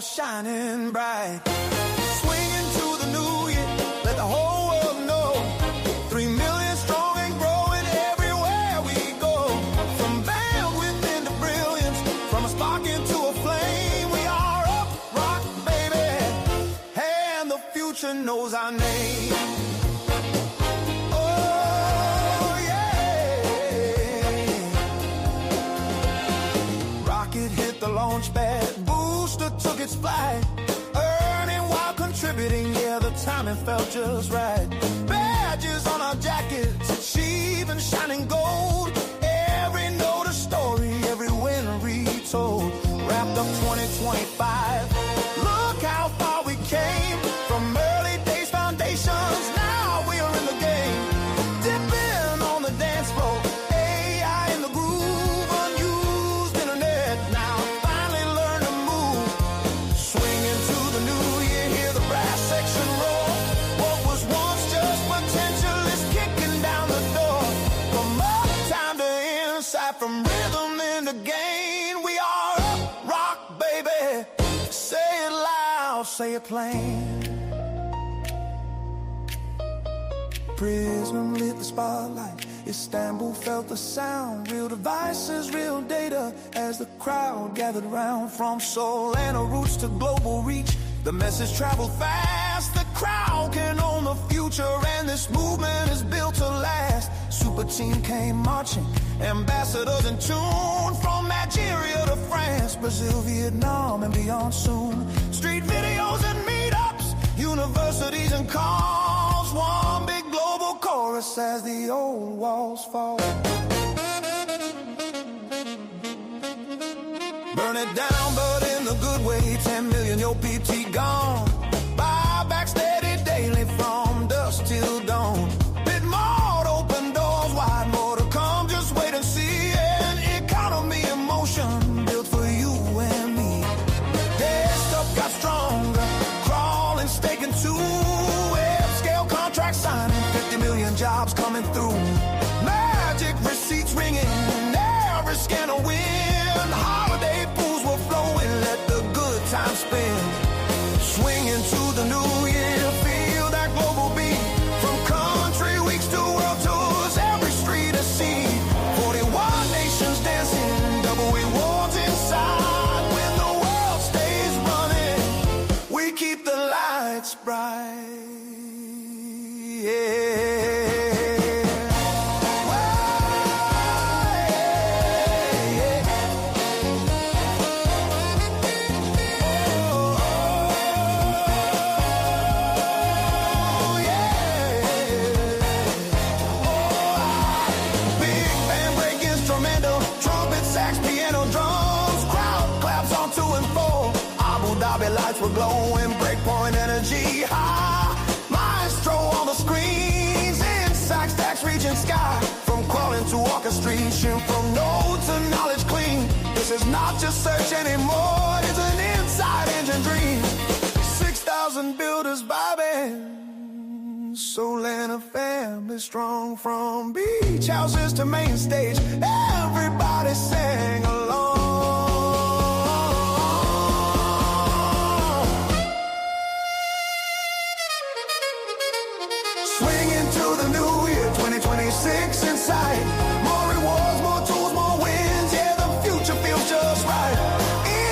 shining bright. Swinging to the new year, let the whole world know. 3 million strong and growing everywhere we go. From bandwidth into brilliance, from a spark into a flame, we are UpRock, baby, and the future knows our name. Oh yeah. Rocket hit the launch pad, booster took its flight, earning while contributing, yeah, the timing felt just right. Badges on our jackets, achieving shining gold. Every note a story, every win retold. Wrapped up 2025, look how far we came. From early days foundations, now we are in the game. Dipping on the dance floor, AI in the groove, unused internet, now finally learn to move. Swinging to the new year, hear the brass section roar. What was once just potential is kicking down the door. From uptime to insight, from rhythm into gain, we are UpRock, baby. Say it loud, say it plain. Prism lit the spotlight, Istanbul felt the sound. Real devices, real data, as the crowd gathered round. From Solana roots to global reach, the message traveled fast. The crowd can own the future, and this movement is built to last. Super team came marching, ambassadors in tune. From Nigeria to France, Brazil, Vietnam, and beyond soon. Street videos and meetups, universities and calls. One big global chorus as the old walls fall. Burn it down, but in the good way. 10 million, your PT gone. Buy back steady daily from dusk till dawn. Bit more, open doors wide, more to come. Just wait and see. An economy in motion, built for you and me. Dead stuff got stronger, crawling, staking too. Web-scale contract signing, 50 million jobs coming through. Magic receipts ringing, every scanner win. Holiday pools were flowing, let the good times spin. Swinging to the new year, feel that global beat. From country weeks to world tours, every street a scene. 41 nations dancing, double rewards inside. When the world stays running, we keep the lights bright. Yeah. Lights were glowing, breakpoint energy high. Maestro on the screens, inside stacks reaching sky. From crawling to orchestration, from node to knowledge clean. This is not just search anymore, it's an inside engine dream. 6,000 builders vibing, Solana family strong. From beach houses to main stage, everybody sang along. Swinging to the new year, 2026 in sight. More rewards, more tools, more wins. Yeah, the future feels just right.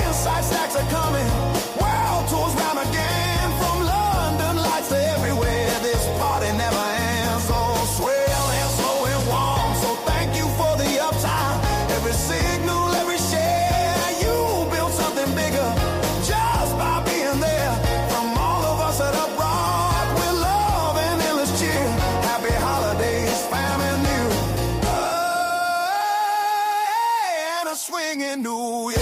Inside stacks are coming, world tours round again. From London lights to everywhere, this party never ends. Oh, swell and slow and warm, so thank you for the uptime. Every signal, every share, you built something bigger just by being there. From all of us at UpRock, with love and endless cheer. Happy holidays, fam and new. And a swinging new year.